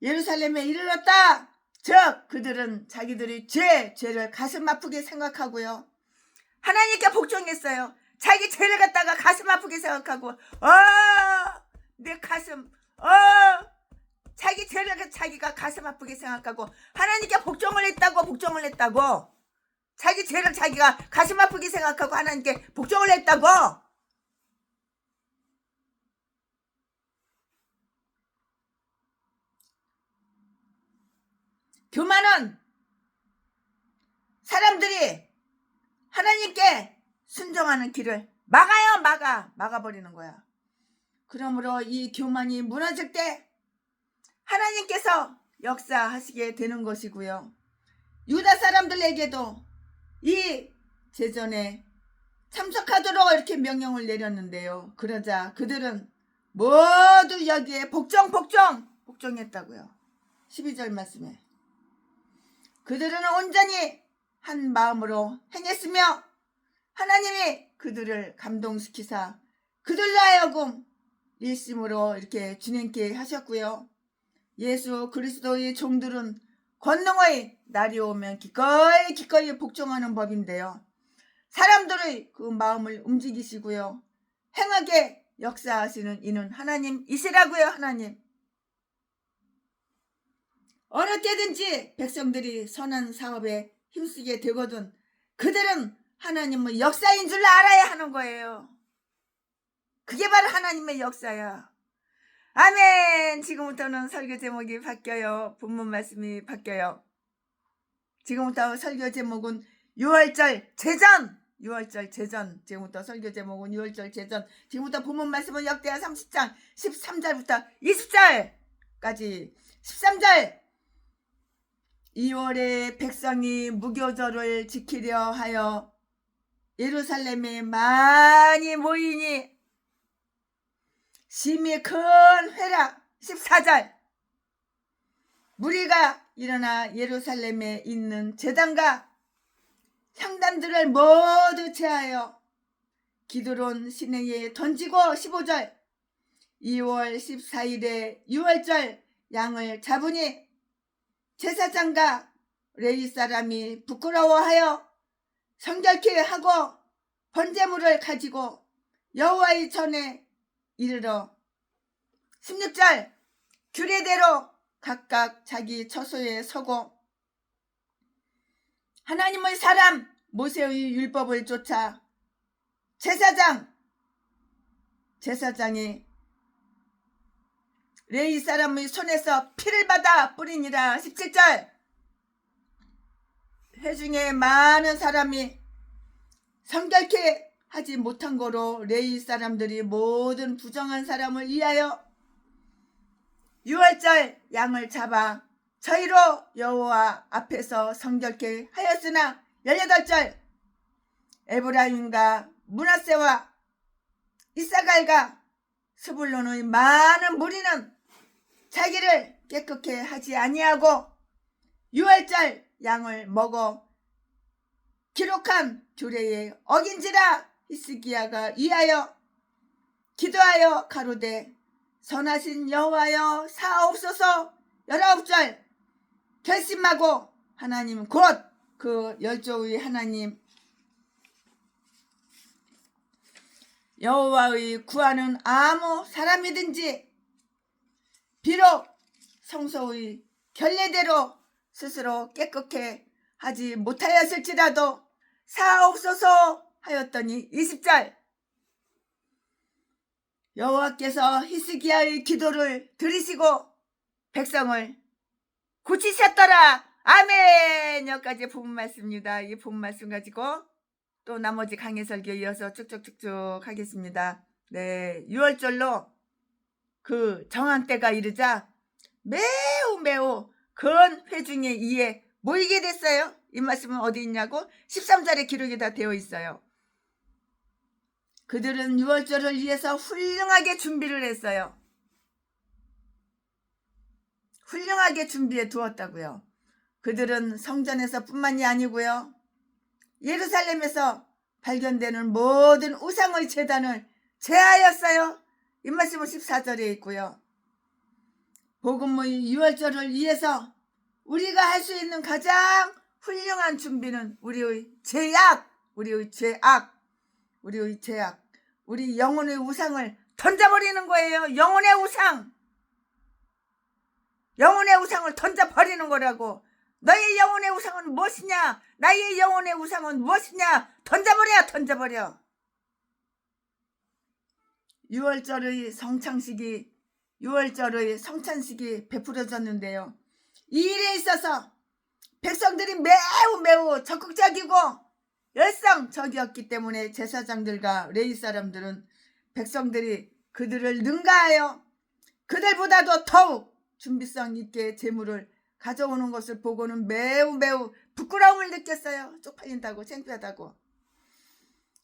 예루살렘에 이르렀다. 즉 그들은 자기들의 죄를 가슴 아프게 생각하고요. 하나님께 복종했어요. 자기 죄를 갖다가 가슴 아프게 생각하고 내 가슴 자기 죄를 자기가 가슴 아프게 생각하고 하나님께 복종을 했다고 자기 죄를 자기가 가슴 아프게 생각하고 하나님께 복종을 했다고. 교만은 사람들이 하나님께 순종하는 길을 막아버리는 거야. 그러므로 이 교만이 무너질 때 하나님께서 역사하시게 되는 것이고요. 유다 사람들에게도 이 제전에 참석하도록 이렇게 명령을 내렸는데요. 그러자 그들은 모두 여기에 복종했다고요. 12절 말씀에 그들은 온전히 한 마음으로 행했으며 하나님이 그들을 감동시키사 그들로 하여금 일심으로 이렇게 진행케 하셨고요. 예수 그리스도의 종들은 권능의 날이 오면 기꺼이 복종하는 법인데요. 사람들의 그 마음을 움직이시고요. 행하게 역사하시는 이는 하나님이시라고요. 하나님. 어느 때든지 백성들이 선한 사업에 힘쓰게 되거든 그들은 하나님의 역사인 줄 알아야 하는 거예요. 그게 바로 하나님의 역사야. 아멘. 지금부터는 설교 제목이 바뀌어요. 본문 말씀이 바뀌어요. 지금부터 설교 제목은 6월절 제전. 지금부터 설교 제목은 6월절 제전. 지금부터 본문 말씀은 역대하 30장 13절부터 20절까지 13절 2월에 백성이 무교절을 지키려 하여 예루살렘에 많이 모이니 심히 큰 회라. 14절 무리가 일어나 예루살렘에 있는 제단과 향단들을 모두 제하여 기드론 시내에 던지고 15절 2월 14일에 6월절 양을 잡으니 제사장과 레위 사람이 부끄러워하여 성결케 하고 번제물을 가지고 여호와의 전에 이르러 16절 규례대로 각각 자기 처소에 서고 하나님의 사람 모세의 율법을 쫓아 제사장이 레위 사람의 손에서 피를 받아 뿌리니라. 17절 회중에 많은 사람이 성결케 하지 못한 거로 레위 사람들이 모든 부정한 사람을 위하여 6월절 양을 잡아 저희로 여호와 앞에서 성결케 하였으나 18절 에브라임과 므낫세와 이사갈과 스불론의 많은 무리는 자기를 깨끗게 하지 아니하고 유월절 양을 먹어 기록한 규례에 어긴지라. 히스기야가 이하여 기도하여 가로되 선하신 여호와여 사옵소서. 19절 결심하고 하나님 곧 그 열조의 하나님 여호와의 구하는 아무 사람이든지 비록 성소의 결례대로 스스로 깨끗게 하지 못하였을지라도 사옵소서 하였더니 20절 여호와께서 히스기야의 기도를 들으시고 백성을 고치셨더라. 아멘. 여기까지 본 말씀입니다. 이 본 말씀 가지고 또 나머지 강해 설교 이어서 쭉쭉쭉쭉 하겠습니다. 네, 6월절로 그 정한 때가 이르자 매우 큰 회중의 이에 모이게 됐어요. 이 말씀은 어디 있냐고 13절에 기록이 다 되어 있어요. 그들은 6월절을 위해서 훌륭하게 준비를 했어요. 훌륭하게 준비해 두었다고요. 그들은 성전에서 뿐만이 아니고요. 예루살렘에서 발견되는 모든 우상의 제단을 제하였어요. 이 말씀은 14절에 있고요. 복음의 6월절을 위해서 우리가 할 수 있는 가장 훌륭한 준비는 우리의 죄악, 우리 영혼의 우상을 던져버리는 거예요. 영혼의 우상을 던져버리는 거라고. 너의 영혼의 우상은 무엇이냐? 나의 영혼의 우상은 무엇이냐? 던져버려. 6월절의 성찬식이 베풀어졌는데요. 이 일에 있어서 백성들이 매우 적극적이고 열성적이었기 때문에 제사장들과 레위 사람들은 백성들이 그들을 능가하여 그들보다도 더욱 준비성 있게 제물을 가져오는 것을 보고는 매우 부끄러움을 느꼈어요. 쪽팔린다고, 창피하다고.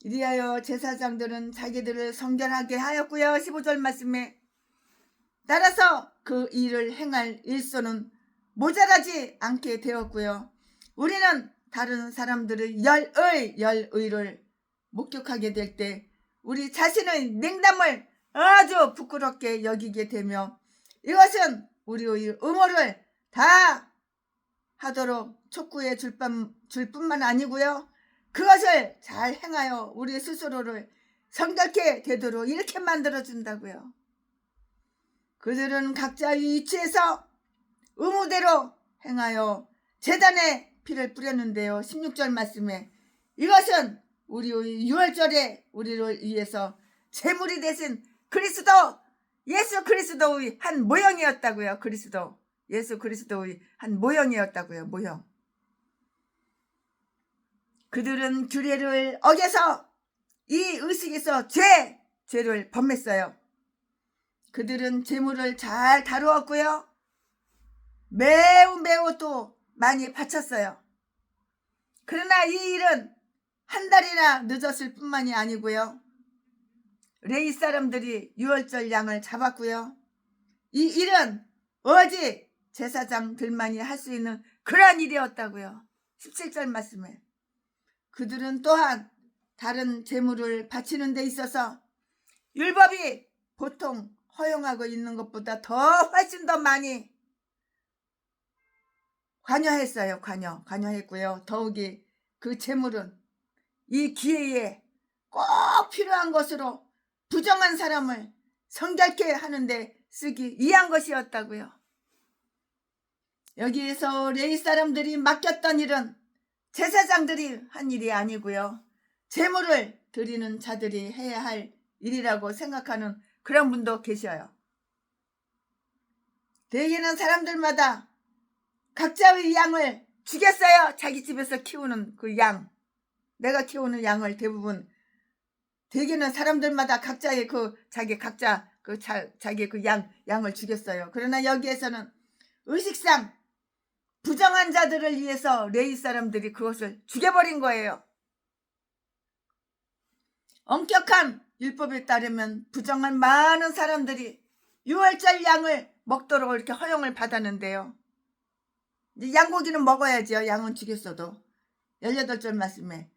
이리하여 제사장들은 자기들을 성결하게 하였고요. 15절 말씀에 따라서 그 일을 행할 일손은 모자라지 않게 되었고요. 우리는 다른 사람들의 열의를 목격하게 될 때 우리 자신의 냉담을 아주 부끄럽게 여기게 되며 이것은 우리의 의무를 다 하도록 촉구해 줄 뿐만 아니고요. 그것을 잘 행하여 우리 스스로를 성결케 되도록 이렇게 만들어준다고요. 그들은 각자의 위치에서 의무대로 행하여 제단에 피를 뿌렸는데요. 16절 말씀에 이것은 우리의 6월절에 우리를 위해서 제물이 되신 예수 그리스도의 한 모형이었다고요. 예수 그리스도의 한 모형이었다고요. 모형. 그들은 규례를 어겨서 이 의식에서 죄를 범했어요. 그들은 제물을 잘 다루었고요. 매우 또 많이 바쳤어요. 그러나 이 일은 한 달이나 늦었을 뿐만이 아니고요. 레위 사람들이 6월절 양을 잡았고요. 이 일은 오직 제사장들만이 할 수 있는 그러한 일이었다고요. 17절 말씀에 그들은 또한 다른 제물을 바치는 데 있어서 율법이 보통 허용하고 있는 것보다 훨씬 더 많이 관여했어요. 관여했고요. 더욱이 그 제물은 이 기회에 꼭 필요한 것으로 부정한 사람을 성결케 하는데 쓰기 위한 것이었다고요. 여기에서 레위 사람들이 맡겼던 일은 제사장들이 한 일이 아니고요. 제물을 드리는 자들이 해야 할 일이라고 생각하는 그런 분도 계셔요. 대개는 사람들마다 각자의 양을 죽였어요. 자기 집에서 키우는 그 양. 내가 키우는 양을 대개는 사람들마다 각자의 자기 그 양을 죽였어요. 그러나 여기에서는 의식상 부정한 자들을 위해서 레위 사람들이 그것을 죽여버린 거예요. 엄격한 율법에 따르면 부정한 많은 사람들이 유월절 양을 먹도록 이렇게 허용을 받았는데요. 이제 양고기는 먹어야죠. 양은 죽였어도. 18절 말씀에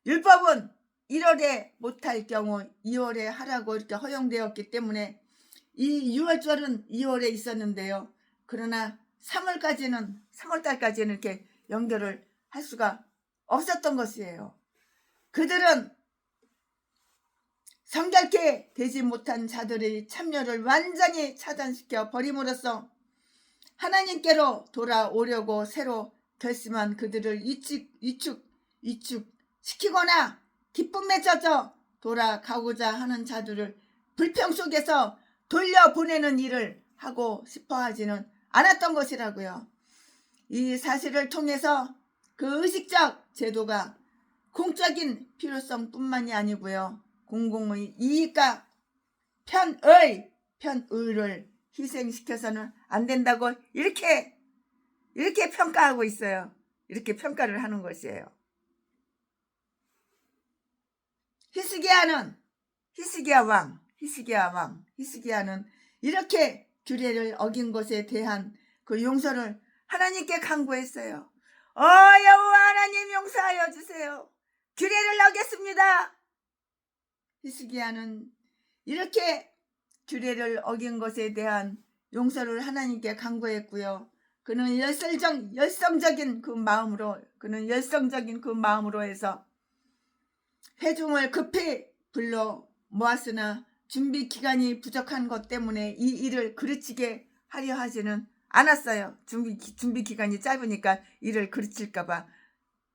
율법은 1월에 못할 경우 2월에 하라고 이렇게 허용되었기 때문에 이 6월절은 2월에 있었는데요. 그러나 3월달까지는 이렇게 연결을 할 수가 없었던 것이에요. 그들은 성결케 되지 못한 자들의 참여를 완전히 차단시켜 버림으로써 하나님께로 돌아오려고 새로 결심한 그들을 위축시키거나 기쁨에 젖어 돌아가고자 하는 자들을 불평 속에서 돌려보내는 일을 하고 싶어 하지는 않았던 것이라고요. 이 사실을 통해서 그 의식적 제도가 공적인 필요성뿐만이 아니고요. 공공의 이익과 편의를 희생시켜서는 안 된다고 이렇게 평가하고 있어요. 이렇게 평가를 하는 것이에요. 히스기야는 이렇게 규례를 어긴 것에 대한 그 용서를 하나님께 간구했어요. 여호와 하나님 용서하여 주세요. 규례를 어겼습니다. 히스기야는 이렇게 규례를 어긴 것에 대한 용서를 하나님께 간구했고요. 그는 열성적인 그 마음으로 해서 회중을 급히 불러 모았으나 준비 기간이 부족한 것 때문에 이 일을 그르치게 하려 하지는 않았어요. 준비 기간이 짧으니까 일을 그르칠까봐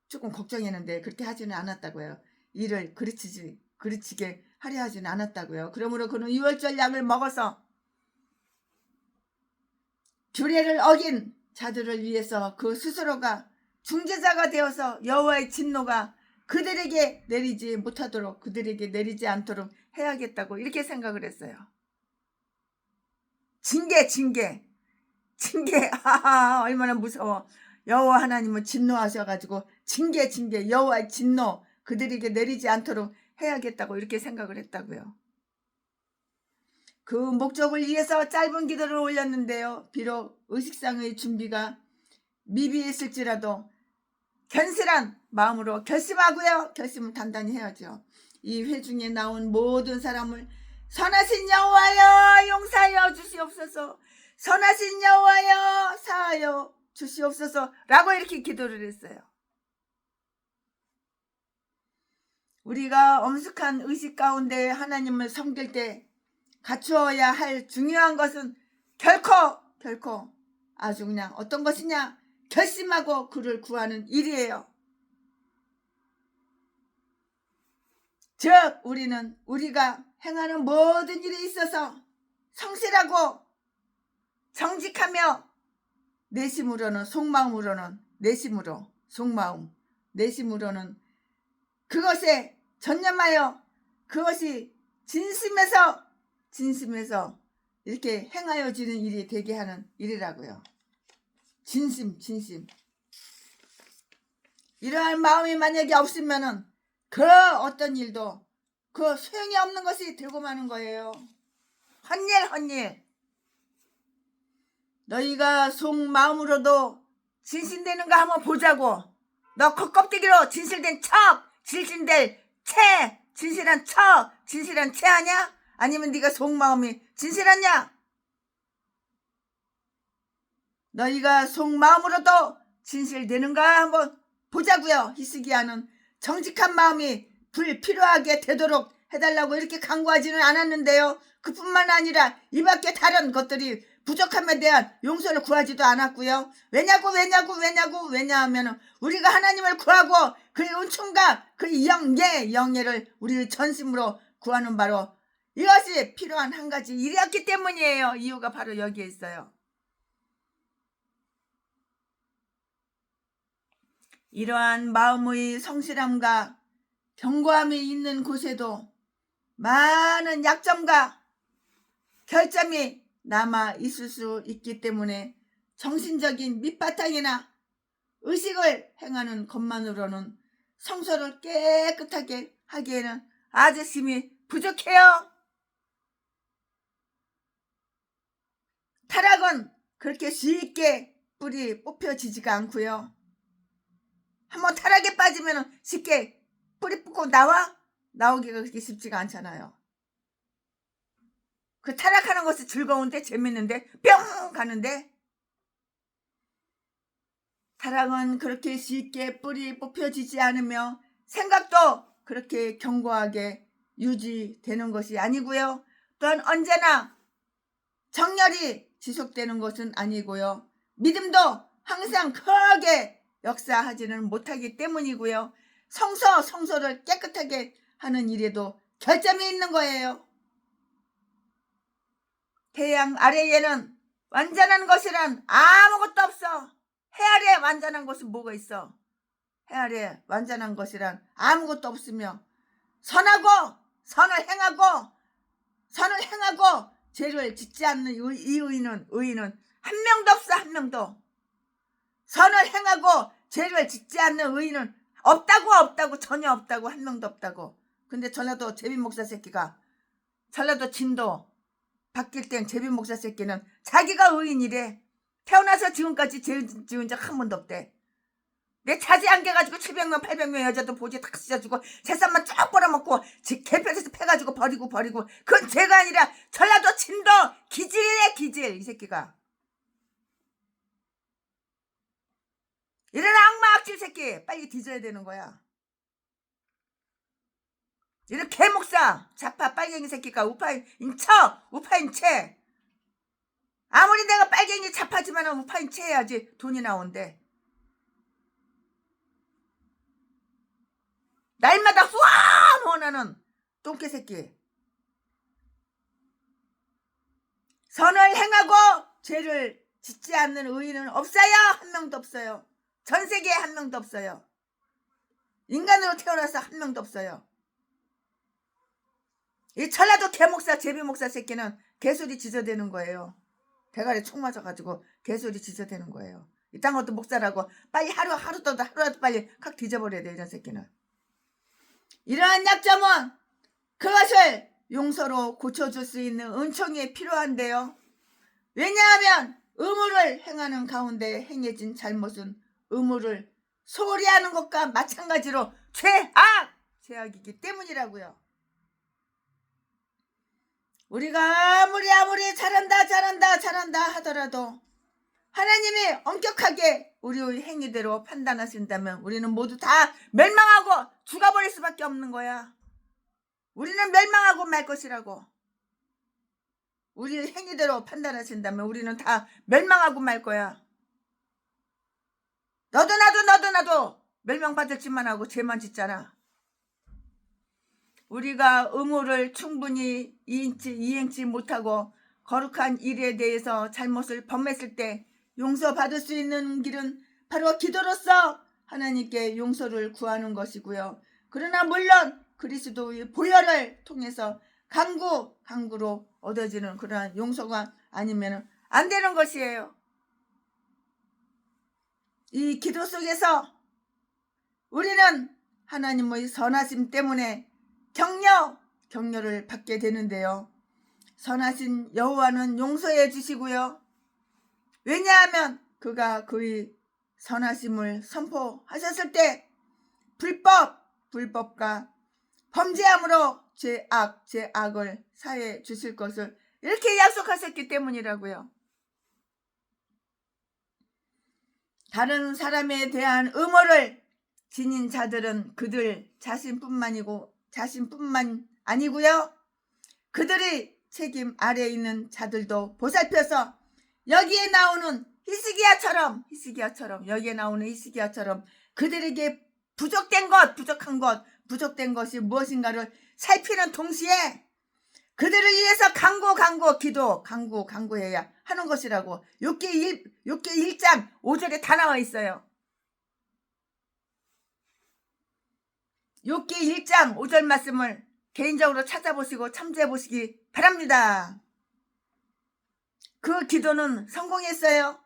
조금 걱정했는데 그렇게 하지는 않았다고요. 일을 그르치게 하려 하지는 않았다고요. 그러므로 그는 유월절 양을 먹어서 규례를 어긴 자들을 위해서 그 스스로가 중재자가 되어서 여호와의 진노가 그들에게 내리지 않도록 해야겠다고 이렇게 생각을 했어요. 징계 얼마나 무서워. 여호와 하나님은 진노하셔가지고 징계 여호와의 진노 그들에게 내리지 않도록 해야겠다고 이렇게 생각을 했다고요. 그 목적을 위해서 짧은 기도를 올렸는데요. 비록 의식상의 준비가 미비했을지라도 견실한 마음으로 결심하고요. 결심을 단단히 해야죠. 이 회중에 나온 모든 사람을 선하신 여호와여 용서하여 주시옵소서, 선하신 여호와여 사하여 주시옵소서 라고 이렇게 기도를 했어요. 우리가 엄숙한 의식 가운데 하나님을 섬길 때 갖추어야 할 중요한 것은 결코 아주 그냥 어떤 것이냐, 결심하고 그를 구하는 일이에요. 즉 우리는 우리가 행하는 모든 일에 있어서 성실하고 정직하며 내심으로는 그것에 전념하여 그것이 진심에서 이렇게 행하여지는 일이 되게 하는 일이라고요. 진심. 이러한 마음이 만약에 없으면은 그 어떤 일도 그 소용이 없는 것이 되고 마는 거예요. 헛일. 너희가 속마음으로도 진실되는가 한번 보자고. 너 겉껍데기로 진실된 진실한 채 아냐? 아니면 네가 속마음이 진실하냐? 너희가 속마음으로도 진실되는가 한번 보자고요. 히스기야는 정직한 마음이 불필요하게 되도록 해달라고 이렇게 간구하지는 않았는데요. 그뿐만 아니라 이 밖에 다른 것들이 부족함에 대한 용서를 구하지도 않았고요. 왜냐하면 우리가 하나님을 구하고 그의 은총과 그의 영예를 우리 전심으로 구하는 바로 이것이 필요한 한 가지 일이었기 때문이에요. 이유가 바로 여기에 있어요. 이러한 마음의 성실함과 견고함이 있는 곳에도 많은 약점과 결점이 남아 있을 수 있기 때문에 정신적인 밑바탕이나 의식을 행하는 것만으로는 성소를 깨끗하게 하기에는 아주 힘이 부족해요. 타락은 그렇게 쉽게 뿌리 뽑혀지지가 않고요. 한번 타락에 빠지면 쉽게 뿌리 뽑고 나오기가 그렇게 쉽지가 않잖아요. 그 타락하는 것이 즐거운데 재밌는데 뿅 가는데, 타락은 그렇게 쉽게 뿌리 뽑혀지지 않으며 생각도 그렇게 견고하게 유지되는 것이 아니고요. 또한 언제나 정열이 지속되는 것은 아니고요. 믿음도 항상 크게 역사하지는 못하기 때문이고요. 성소를 깨끗하게 하는 일에도 결점이 있는 거예요. 태양 아래에는 완전한 것이란 아무것도 없어. 해 아래 완전한 것은 뭐가 있어? 해 아래 완전한 것이란 아무것도 없으며 선을 행하고 죄를 짓지 않는 이 의인은 한 명도 없어. 한 명도. 선을 행하고 죄를 짓지 않는 의인은 없다고 전혀 없다고. 한 명도 없다고. 근데 전라도 제비 목사 새끼가, 전라도 진도 바뀔 땐 제비 목사 새끼는 자기가 의인이래. 태어나서 지금까지 죄 지은 적 한 번도 없대. 내 차지 안겨가지고 700명 800명 여자도 보지 다 찢어주고 재산만 쫙 벌어먹고 개편에서 패가지고 버리고 그건 죄가 아니라 전라도 진도 기질이래. 기질. 이 새끼가 이런 악마 악질 새끼 빨리 뒤져야 되는 거야. 이런 개목사 자파 빨갱이 새끼가 우파인 채. 아무리 내가 빨갱이 자파지만 우파인 채 해야지 돈이 나온대. 날마다 후원 원하는 똥개 새끼. 선을 행하고 죄를 짓지 않는 의인은 없어요. 한 명도 없어요. 전 세계에 한 명도 없어요. 인간으로 태어나서 한 명도 없어요. 이 전라도 개목사 제비목사 새끼는 개소리 지저대는 거예요. 대가리 총 맞아가지고 개소리 지저대는 거예요. 이딴 것도 목사라고 빨리 하루라도 빨리 확 뒤져버려야 돼. 이런 새끼는. 이러한 약점은 그것을 용서로 고쳐줄 수 있는 은총이 필요한데요. 왜냐하면 의무를 행하는 가운데 행해진 잘못은 의무를 소홀히 하는 것과 마찬가지로 죄악이기 때문이라고요. 우리가 아무리 잘한다 하더라도 하나님이 엄격하게 우리의 행위대로 판단하신다면 우리는 모두 다 멸망하고 죽어버릴 수밖에 없는 거야. 우리는 멸망하고 말 것이라고. 우리의 행위대로 판단하신다면 우리는 다 멸망하고 말 거야. 너도 나도 멸망받을 짓만 하고 죄만 짓잖아. 우리가 의무를 충분히 이행치 못하고 거룩한 일에 대해서 잘못을 범했을 때 용서받을 수 있는 길은 바로 기도로서 하나님께 용서를 구하는 것이고요. 그러나 물론 그리스도의 보혈을 통해서 강구로 얻어지는 그러한 용서가 아니면 안 되는 것이에요. 이 기도 속에서 우리는 하나님의 선하심 때문에 격려를 받게 되는데요. 선하신 여호와는 용서해 주시고요. 왜냐하면 그가 그의 선하심을 선포하셨을 때 불법과 범죄함으로 죄악을 사해 주실 것을 이렇게 약속하셨기 때문이라고요. 다른 사람에 대한 의무를 지닌 자들은 그들 자신뿐만 아니고요. 그들의 책임 아래에 있는 자들도 보살펴서 여기에 나오는 히스기야처럼 그들에게 부족된 것이 무엇인가를 살피는 동시에 그들을 위해서 간구해야 하는 것이라고 욥기 1장 5절에 다 나와 있어요. 욥기 1장 5절 말씀을 개인적으로 찾아보시고 참조해 보시기 바랍니다. 그 기도는 성공했어요.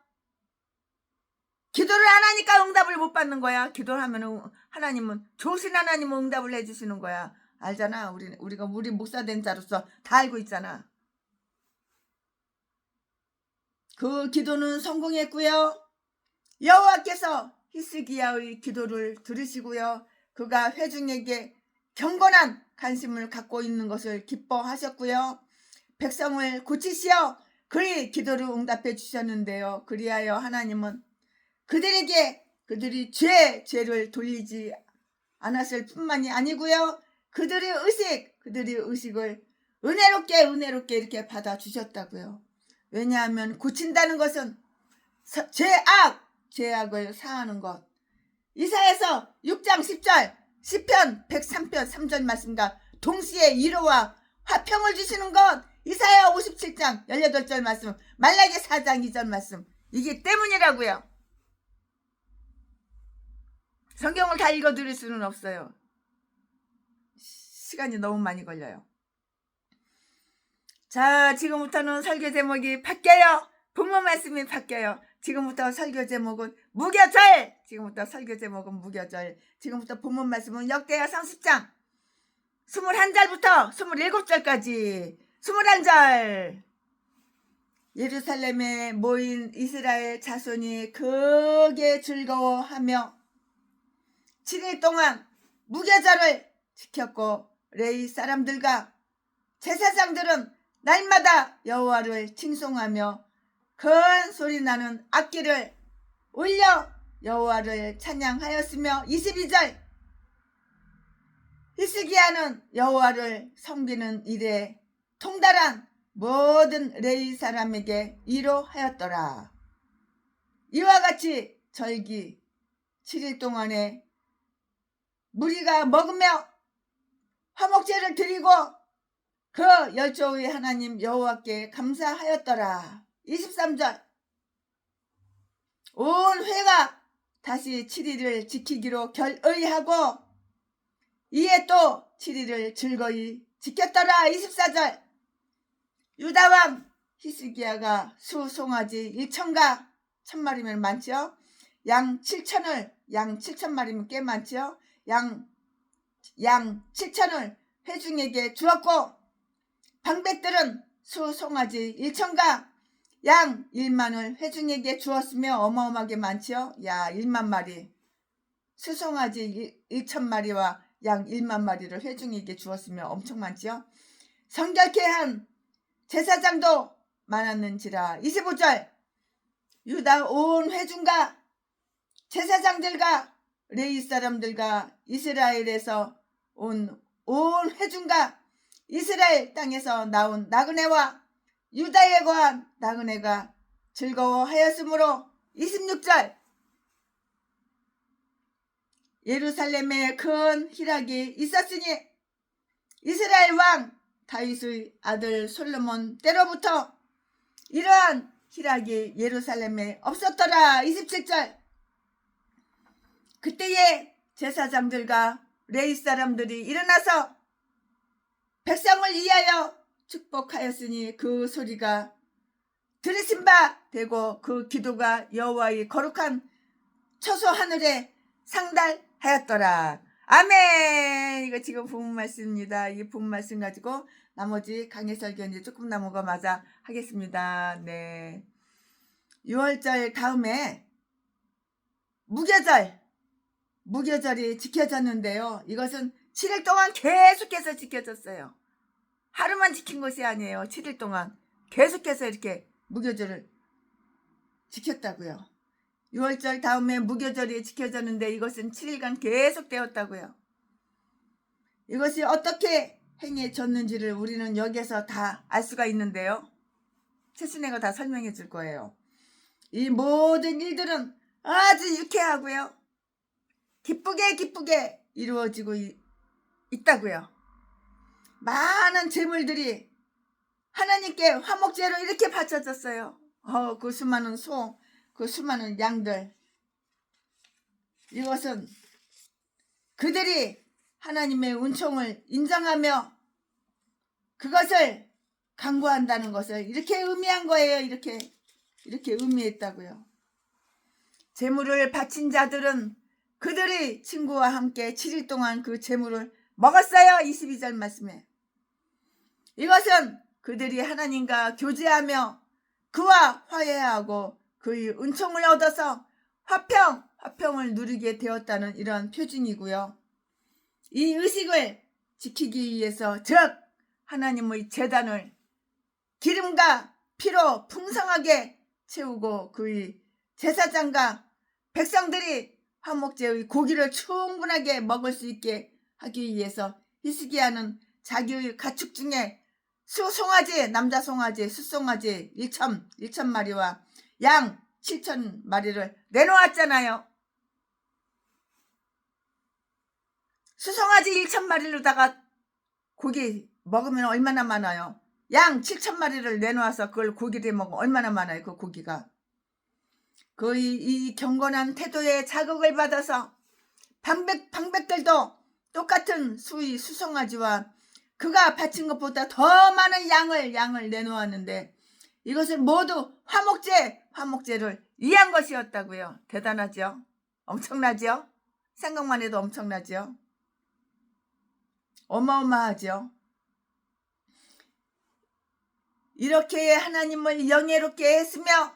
기도를 안 하니까 응답을 못 받는 거야. 기도를 하면 하나님은 좋으신 하나님은 응답을 해주시는 거야. 알잖아. 우리 목사 된 자로서 다 알고 있잖아. 그 기도는 성공했고요. 여호와께서 히스기야의 기도를 들으시고요. 그가 회중에게 경건한 관심을 갖고 있는 것을 기뻐하셨고요. 백성을 고치시어 그의 기도를 응답해 주셨는데요. 그리하여 하나님은 그들에게 그들이 죄를 돌리지 않았을 뿐만이 아니고요. 그들의 의식을 은혜롭게 이렇게 받아주셨다고요. 왜냐하면 고친다는 것은 죄악을 사하는 것. 이사야서 6장 10절, 시편 103편 3절 말씀과 동시에 위로와 화평을 주시는 것. 이사야 57장 18절 말씀, 말라기 4장 2절 말씀. 이게 때문이라고요. 성경을 다 읽어드릴 수는 없어요. 시간이 너무 많이 걸려요. 자, 지금부터는 설교 제목이 바뀌어요. 본문 말씀이 바뀌어요. 지금부터 설교 제목은 무교절. 지금부터 본문 말씀은 역대하 30장 21절부터 27절까지 21절. 예루살렘에 모인 이스라엘 자손이 크게 즐거워하며 7일 동안 무교절을 지켰고, 레위 사람들과 제사장들은 날마다 여호와를 칭송하며 큰 소리 나는 악기를 올려 여호와를 찬양하였으며, 22절. 히스기야는 여호와를 섬기는 일에 통달한 모든 레위 사람에게 위로하였더라. 이와 같이 절기 7일 동안에 무리가 먹으며 화목제를 드리고 그 열조의 하나님 여호와께 감사하였더라. 23절. 온 회가 다시 7일을 지키기로 결의하고 이에 또 7일을 즐거이 지켰더라. 24절. 유다왕 히스기야가 수 송아지 1천과 1000마리면 많죠. 양 7천마리면 꽤 많죠. 양 7천을 회중에게 주었고, 방백들은 수 송아지 1천과 양 1만을 회중에게 주었으며 어마어마하게 많죠. 야, 1만 마리. 수송아지 1천마리와 양 1만 마리를 회중에게 주었으며 엄청 많죠. 성결케 한 제사장도 많았는지라. 25절. 유다 온 회중과 제사장들과 레위 사람들과 이스라엘에서 온 회중과 이스라엘 땅에서 나온 나그네와 유다에 거한 나그네가 즐거워하였으므로. 26절. 예루살렘에 큰 희락이 있었으니 이스라엘 왕 다윗의 아들 솔로몬 때로부터 이러한 희락이 예루살렘에 없었더라. 27절. 그때에 제사장들과 레위 사람들이 일어나서 백성을 위하여 축복하였으니 그 소리가 들으신 바 되고 그 기도가 여호와의 거룩한 처소 하늘에 상달하였더라. 아멘. 이거 지금 본문 말씀입니다. 이 본문 말씀 가지고 나머지 강해 설교 이제 조금 넘어가마자 하겠습니다. 네. 6월절 다음에 무교절이 지켜졌는데요. 이것은 7일 동안 계속해서 지켜졌어요. 하루만 지킨 것이 아니에요. 7일 동안 계속해서 이렇게 무교절을 지켰다고요. 6월절 다음에 무교절이 지켜졌는데 이것은 7일간 계속되었다고요. 이것이 어떻게 행해졌는지를 우리는 여기에서 다 알 수가 있는데요. 최순애가 다 설명해 줄 거예요. 이 모든 일들은 아주 유쾌하고요. 기쁘게 이루어지고 있다고요. 많은 재물들이 하나님께 화목제로 이렇게 바쳐졌어요. 그 수많은 소, 그 수많은 양들. 이것은 그들이 하나님의 은총을 인정하며 그것을 강구한다는 것을 이렇게 의미한 거예요. 이렇게 의미했다고요. 제물을 바친 자들은 그들의 친구와 함께 7일 동안 그 제물을 먹었어요. 22절 말씀에. 이것은 그들이 하나님과 교제하며 그와 화해하고 그의 은총을 얻어서 화평을 누리게 되었다는 이런 표징이고요. 이 의식을 지키기 위해서 즉 하나님의 제단을 기름과 피로 풍성하게 채우고 그의 제사장과 백성들이 화목제의 고기를 충분하게 먹을 수 있게 하기 위해서 히스기야는 자기의 가축 중에 수송아지, 남자 송아지, 숫송아지 1천 마리와 양 7천 마리를 내놓았잖아요. 수송아지 1천 마리로다가 고기 먹으면 얼마나 많아요. 양 7천 마리를 내놓아서 그걸 고기를 먹으면 얼마나 많아요. 그 고기가. 거의 이 경건한 태도에 자극을 받아서 방백들도 똑같은 수의 수송아지와 그가 바친 것보다 더 많은 양을 내놓았는데 이것을 모두 화목제를 위한 것이었다고요. 대단하죠? 엄청나죠? 생각만 해도 엄청나죠? 어마어마하죠? 이렇게 하나님을 영예롭게 했으며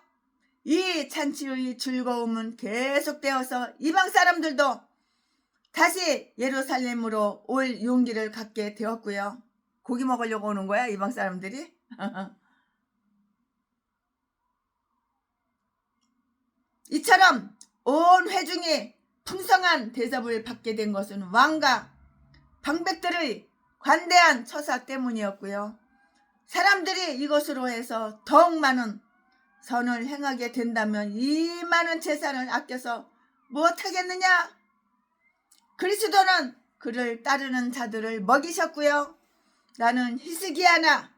이 잔치의 즐거움은 계속되어서 이방 사람들도 다시 예루살렘으로 올 용기를 갖게 되었고요. 고기 먹으려고 오는 거야, 이방 사람들이? 이처럼 온 회중이 풍성한 대접을 받게 된 것은 왕과 방백들의 관대한 처사 때문이었고요. 사람들이 이것으로 해서 더욱 많은 선을 행하게 된다면 이 많은 재산을 아껴서 무엇하겠느냐? 그리스도는 그를 따르는 자들을 먹이셨고요. 나는 히스기야나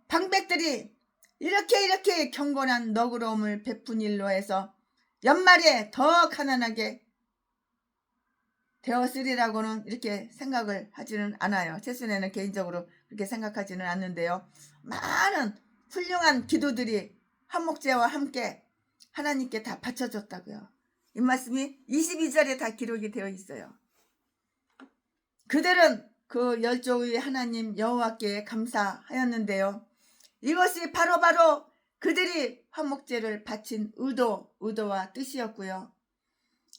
방백들이 이렇게 경건한 너그러움을 베푼 일로 해서 연말에 더 가난하게 되었으리라고는 이렇게 생각을 하지는 않아요. 제 손에는 개인적으로 그렇게 생각하지는 않는데요. 많은 훌륭한 기도들이 화목제와 함께 하나님께 다 바쳐졌다고요. 이 말씀이 22절에 다 기록이 되어 있어요. 그들은 그 열조의 하나님 여호와께 감사하였는데요. 이것이 바로 그들이 화목제를 바친 의도와 뜻이었고요.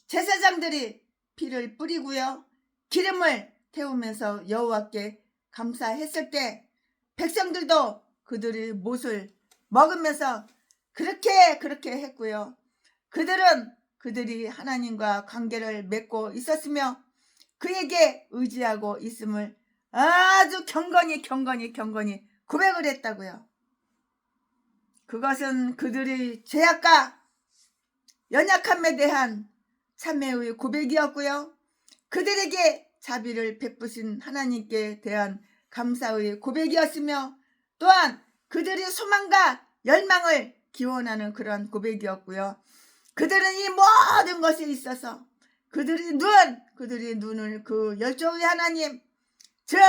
제사장들이 피를 뿌리고요. 기름을 태우면서 여호와께 감사했을 때 백성들도 그들의 못을 먹으면서 그렇게 했고요. 그들이 하나님과 관계를 맺고 있었으며 그에게 의지하고 있음을 아주 경건히 고백을 했다고요. 그것은 그들의 죄악과 연약함에 대한 참회의 고백이었고요. 그들에게 자비를 베푸신 하나님께 대한 감사의 고백이었으며 또한 그들의 소망과 열망을 기원하는 그런 고백이었고요. 그들은 이 모든 것에 있어서 그들의 눈을 그 열조의 하나님, 즉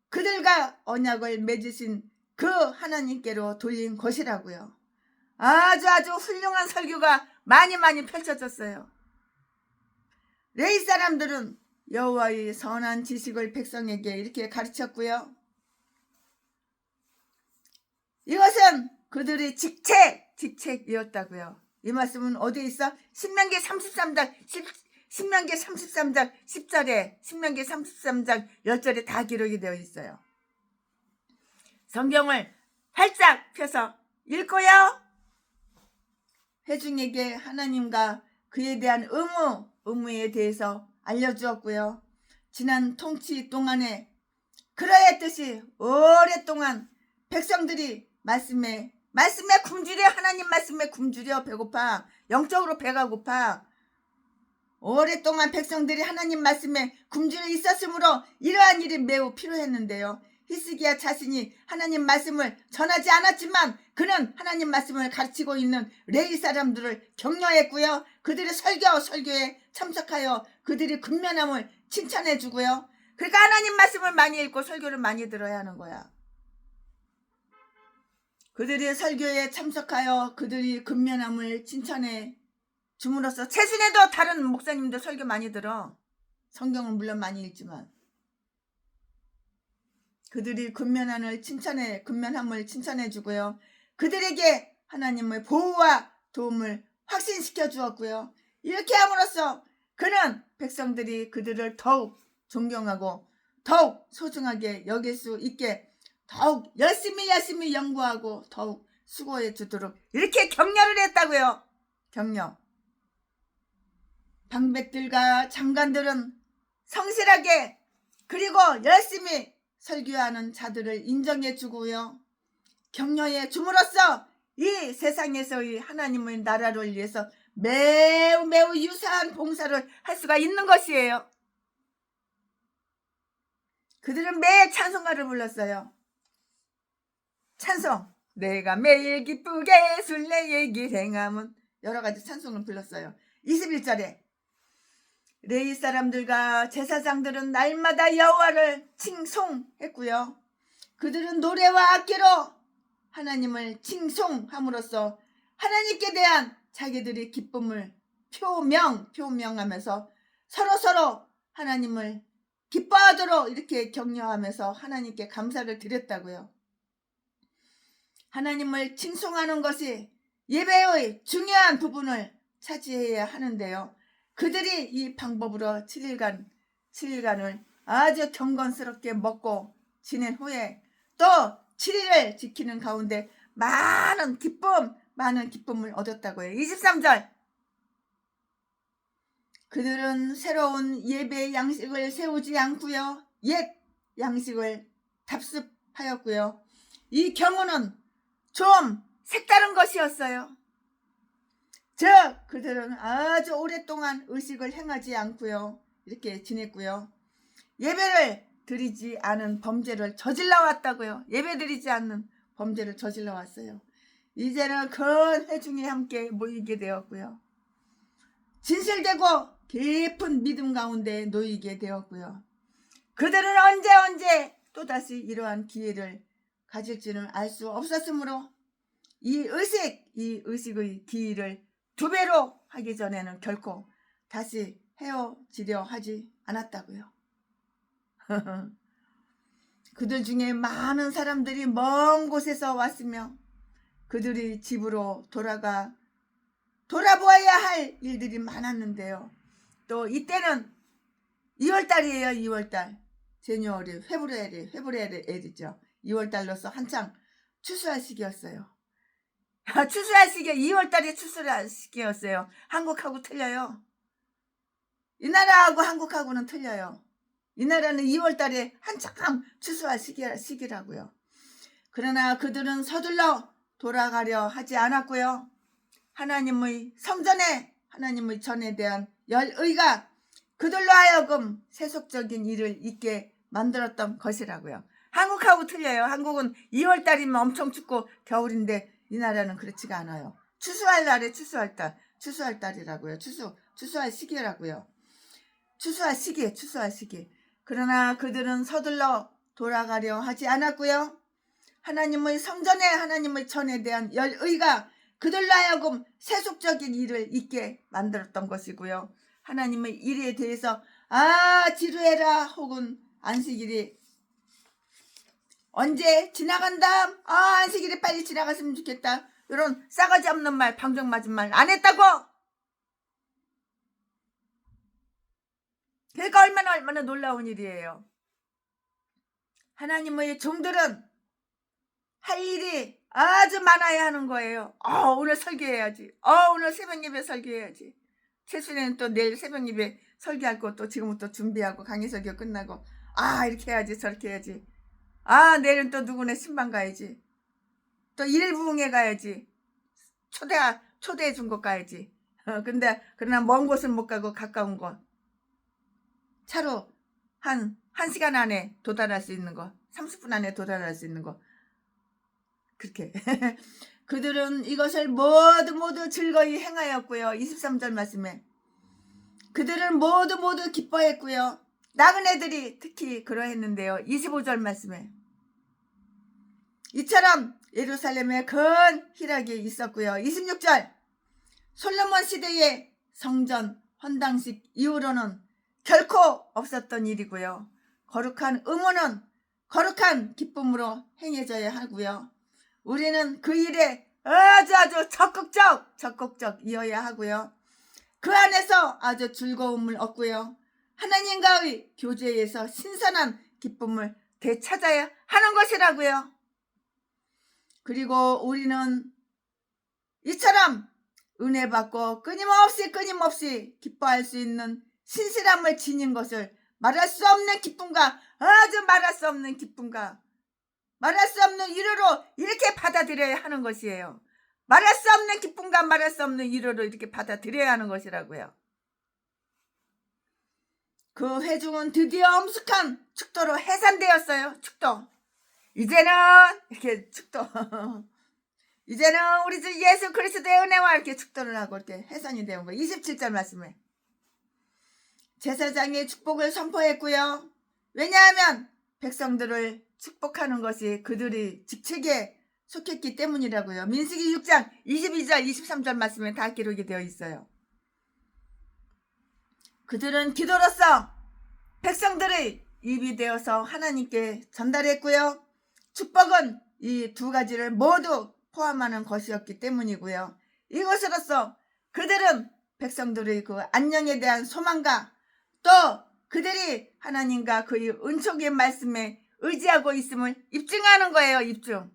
그들과 언약을 맺으신 그 하나님께로 돌린 것이라고요. 아주 훌륭한 설교가 많이 펼쳐졌어요. 레위 사람들은 여호와의 선한 지식을 백성에게 이렇게 가르쳤고요. 이것은 그들의 직책이었다고요. 이 말씀은 어디에 있어? 신명기 33장 10절에 신명기 33장 10절에 다 기록이 되어 있어요. 성경을 활짝 펴서 읽고요. 회중에게 하나님과 그에 대한 의무에 대해서 알려주었고요. 지난 통치 동안에 그러했듯이 오랫동안 백성들이 말씀에 굶주려, 하나님 말씀에 굶주려 배고파, 영적으로 배가 고파. 오랫동안 백성들이 하나님 말씀에 굶주려 있었으므로 이러한 일이 매우 필요했는데요. 히스기야 자신이 하나님 말씀을 전하지 않았지만 그는 하나님 말씀을 가르치고 있는 레위 사람들을 격려했고요. 그들의 설교에 참석하여 그들의 근면함을 칭찬해주고요. 그러니까 하나님 말씀을 많이 읽고 설교를 많이 들어야 하는 거야. 그들의 설교에 참석하여 그들의 근면함을 칭찬해 줌으로써 최순에도 다른 목사님도 설교 많이 들어. 성경은 물론 많이 읽지만 그들이 근면함을 칭찬해 주고요. 그들에게 하나님의 보호와 도움을 확신시켜 주었고요. 이렇게 함으로써 그는 백성들이 그들을 더욱 존경하고 더욱 소중하게 여길 수 있게 더욱 열심히 연구하고 더욱 수고해 주도록 이렇게 격려를 했다고요. 격려. 방백들과 장관들은 성실하게 그리고 열심히 설교하는 자들을 인정해 주고요. 격려해 줌으로써 이 세상에서의 하나님의 나라를 위해서 매우 유사한 봉사를 할 수가 있는 것이에요. 그들은 매일 찬송가를 불렀어요. 찬송. 내가 매일 기쁘게 순례의 길 행함은 여러 가지 찬송을 불렀어요. 21절에 레위 사람들과 제사장들은 날마다 여호와를 칭송했고요. 그들은 노래와 악기로 하나님을 칭송함으로써 하나님께 대한 자기들의 기쁨을 표명하면서 서로 하나님을 기뻐하도록 이렇게 격려하면서 하나님께 감사를 드렸다고요. 하나님을 칭송하는 것이 예배의 중요한 부분을 차지해야 하는데요. 그들이 이 방법으로 7일간을 아주 경건스럽게 먹고 지낸 후에 또 7일을 지키는 가운데 많은 기쁨을 얻었다고요. 23절. 그들은 새로운 예배 양식을 세우지 않고요. 옛 양식을 답습하였고요. 이 경우는 좀 색다른 것이었어요. 즉 그들은 아주 오랫동안 의식을 행하지 않고요. 이렇게 지냈고요. 예배를 드리지 않은 범죄를 저질러 왔다고요. 예배 드리지 않는 범죄를 저질러 왔어요. 이제는 큰 회중이 함께 모이게 되었고요. 진실되고 깊은 믿음 가운데 놓이게 되었고요. 그들은 언제 또다시 이러한 기회를 가질지는 알 수 없었으므로 이 의식의 기회를 2배로 하기 전에는 결코 다시 헤어지려 하지 않았다고요. 그들 중에 많은 사람들이 먼 곳에서 왔으며 그들이 집으로 돌아보아야 할 일들이 많았는데요. 또 이때는 2월달이에요. 2월달. 제뉴얼이 페브루아리죠. 2월달로서 한창 추수할 시기였어요. 추수할 시기 2월달에 추수할 시기였어요. 한국하고 틀려요. 이 나라하고 한국하고는 틀려요. 이 나라는 2월달에 한참 추수할 시기라고요. 그러나 그들은 서둘러 돌아가려 하지 않았고요. 하나님의 성전에 하나님의 전에 대한 열의가 그들로 하여금 세속적인 일을 있게 만들었던 것이라고요. 한국하고 틀려요. 한국은 2월달이면 엄청 춥고 겨울인데 이 나라는 그렇지가 않아요. 추수할 날에 추수할 달이라고요. 추수할 시기라고요. 추수할 시기. 그러나 그들은 서둘러 돌아가려 하지 않았고요. 하나님의 성전에 하나님의 전에 대한 열의가 그들로 하여금 세속적인 일을 있게 만들었던 것이고요. 하나님의 일에 대해서 지루해라 혹은 안식일이 언제 지나간다, 안식일이 빨리 지나갔으면 좋겠다, 이런 싸가지 없는 말, 방정 맞은 말 안 했다고. 그러니까 얼마나 놀라운 일이에요. 하나님의 종들은 할 일이 아주 많아야 하는 거예요. 오늘 설교해야지. 오늘 새벽예배 설교해야지. 최순이는 또 내일 새벽예배 설교할 것도 지금부터 준비하고 강의 설교 끝나고 이렇게 해야지 저렇게 해야지. 내일은 또 누구네 신방 가야지. 또 일부흥회 가야지. 초대해 준 곳 가야지. 그러나 먼 곳은 못 가고 가까운 곳. 차로 한 시간 안에 도달할 수 있는 거, 30분 안에 도달할 수 있는 거. 그렇게. 그들은 이것을 모두 즐거이 행하였고요. 23절 말씀에 그들은 모두 기뻐했고요. 나그네들이 특히 그러했는데요. 25절 말씀에 이처럼 예루살렘에 큰 희락이 있었고요. 26절 솔로몬 시대의 성전 헌당식 이후로는 결코 없었던 일이고요. 거룩한 의무는 거룩한 기쁨으로 행해져야 하고요. 우리는 그 일에 아주 적극적 이어야 하고요. 그 안에서 아주 즐거움을 얻고요. 하나님과의 교제에서 신선한 기쁨을 되찾아야 하는 것이라고요. 그리고 우리는 이처럼 은혜 받고 끊임없이 기뻐할 수 있는 신실함을 지닌 것을 말할 수 없는 기쁨과 말할 수 없는 기쁨과 말할 수 없는 위로로 이렇게 받아들여야 하는 것이에요. 말할 수 없는 기쁨과 말할 수 없는 위로로 이렇게 받아들여야 하는 것이라고요. 그 회중은 드디어 엄숙한 축도로 해산되었어요. 축도. 이제는 이렇게 축도. 이제는 우리 주 예수 그리스도의 은혜와 이렇게 축도를 하고 이렇게 해산이 되는 거예요. 27절 말씀에 제사장이 축복을 선포했고요. 왜냐하면 백성들을 축복하는 것이 그들이 직책에 속했기 때문이라고요. 민수기 6장 22절 23절 말씀에 다 기록이 되어 있어요. 그들은 기도로서 백성들의 입이 되어서 하나님께 전달했고요. 축복은 이 두 가지를 모두 포함하는 것이었기 때문이고요. 이것으로서 그들은 백성들의 그 안녕에 대한 소망과 또 그들이 하나님과 그의 은총의 말씀에 의지하고 있음을 입증하는 거예요. 입증.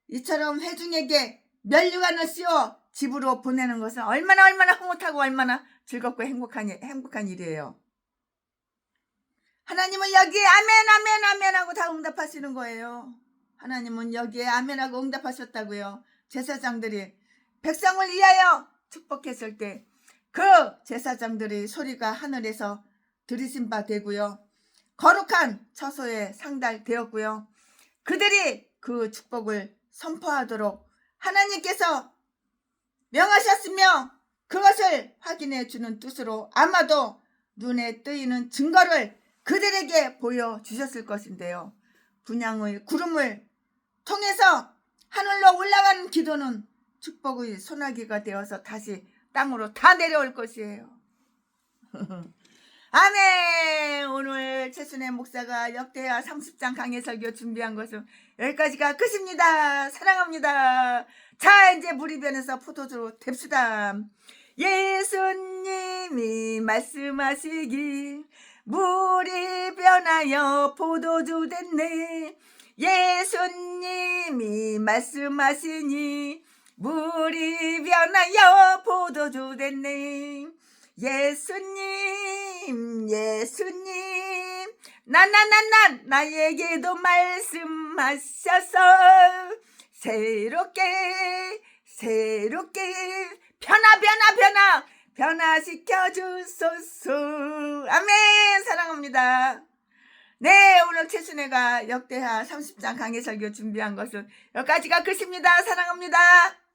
이처럼 회중에게 면류관을 씌워 집으로 보내는 것은 얼마나 흐뭇하고 얼마나 즐겁고 행복한 일이에요. 하나님은 여기에 아멘 하고 다 응답하시는 거예요. 하나님은 여기에 아멘하고 응답하셨다고요. 제사장들이 백성을 위하여 축복했을 때 그 제사장들의 소리가 하늘에서 들으신 바 되고요. 거룩한 처소에 상달되었고요. 그들이 그 축복을 선포하도록 하나님께서 명하셨으며 그것을 확인해 주는 뜻으로 아마도 눈에 뜨이는 증거를 그들에게 보여주셨을 것인데요. 분향의 구름을 통해서 하늘로 올라가는 기도는 축복의 소나기가 되어서 다시 땅으로 다 내려올 것이에요. 아멘. 오늘 최순애 목사가 역대하 30장 강해 설교 준비한 것은 여기까지가 끝입니다. 사랑합니다. 자, 이제 물이 변해서 포도주로 됩시다. 예수님이 말씀하시기 물이 변하여 포도주 됐네. 예수님이 말씀하시니 물이 변하여 포도주 됐네. 예수님 나에게도 말씀하셔서 새롭게 변화시켜 주소서. 아멘. 사랑합니다. 네, 오늘 최순애가 역대하 30장 강해 설교 준비한 것은 여기까지가 끝입니다. 사랑합니다.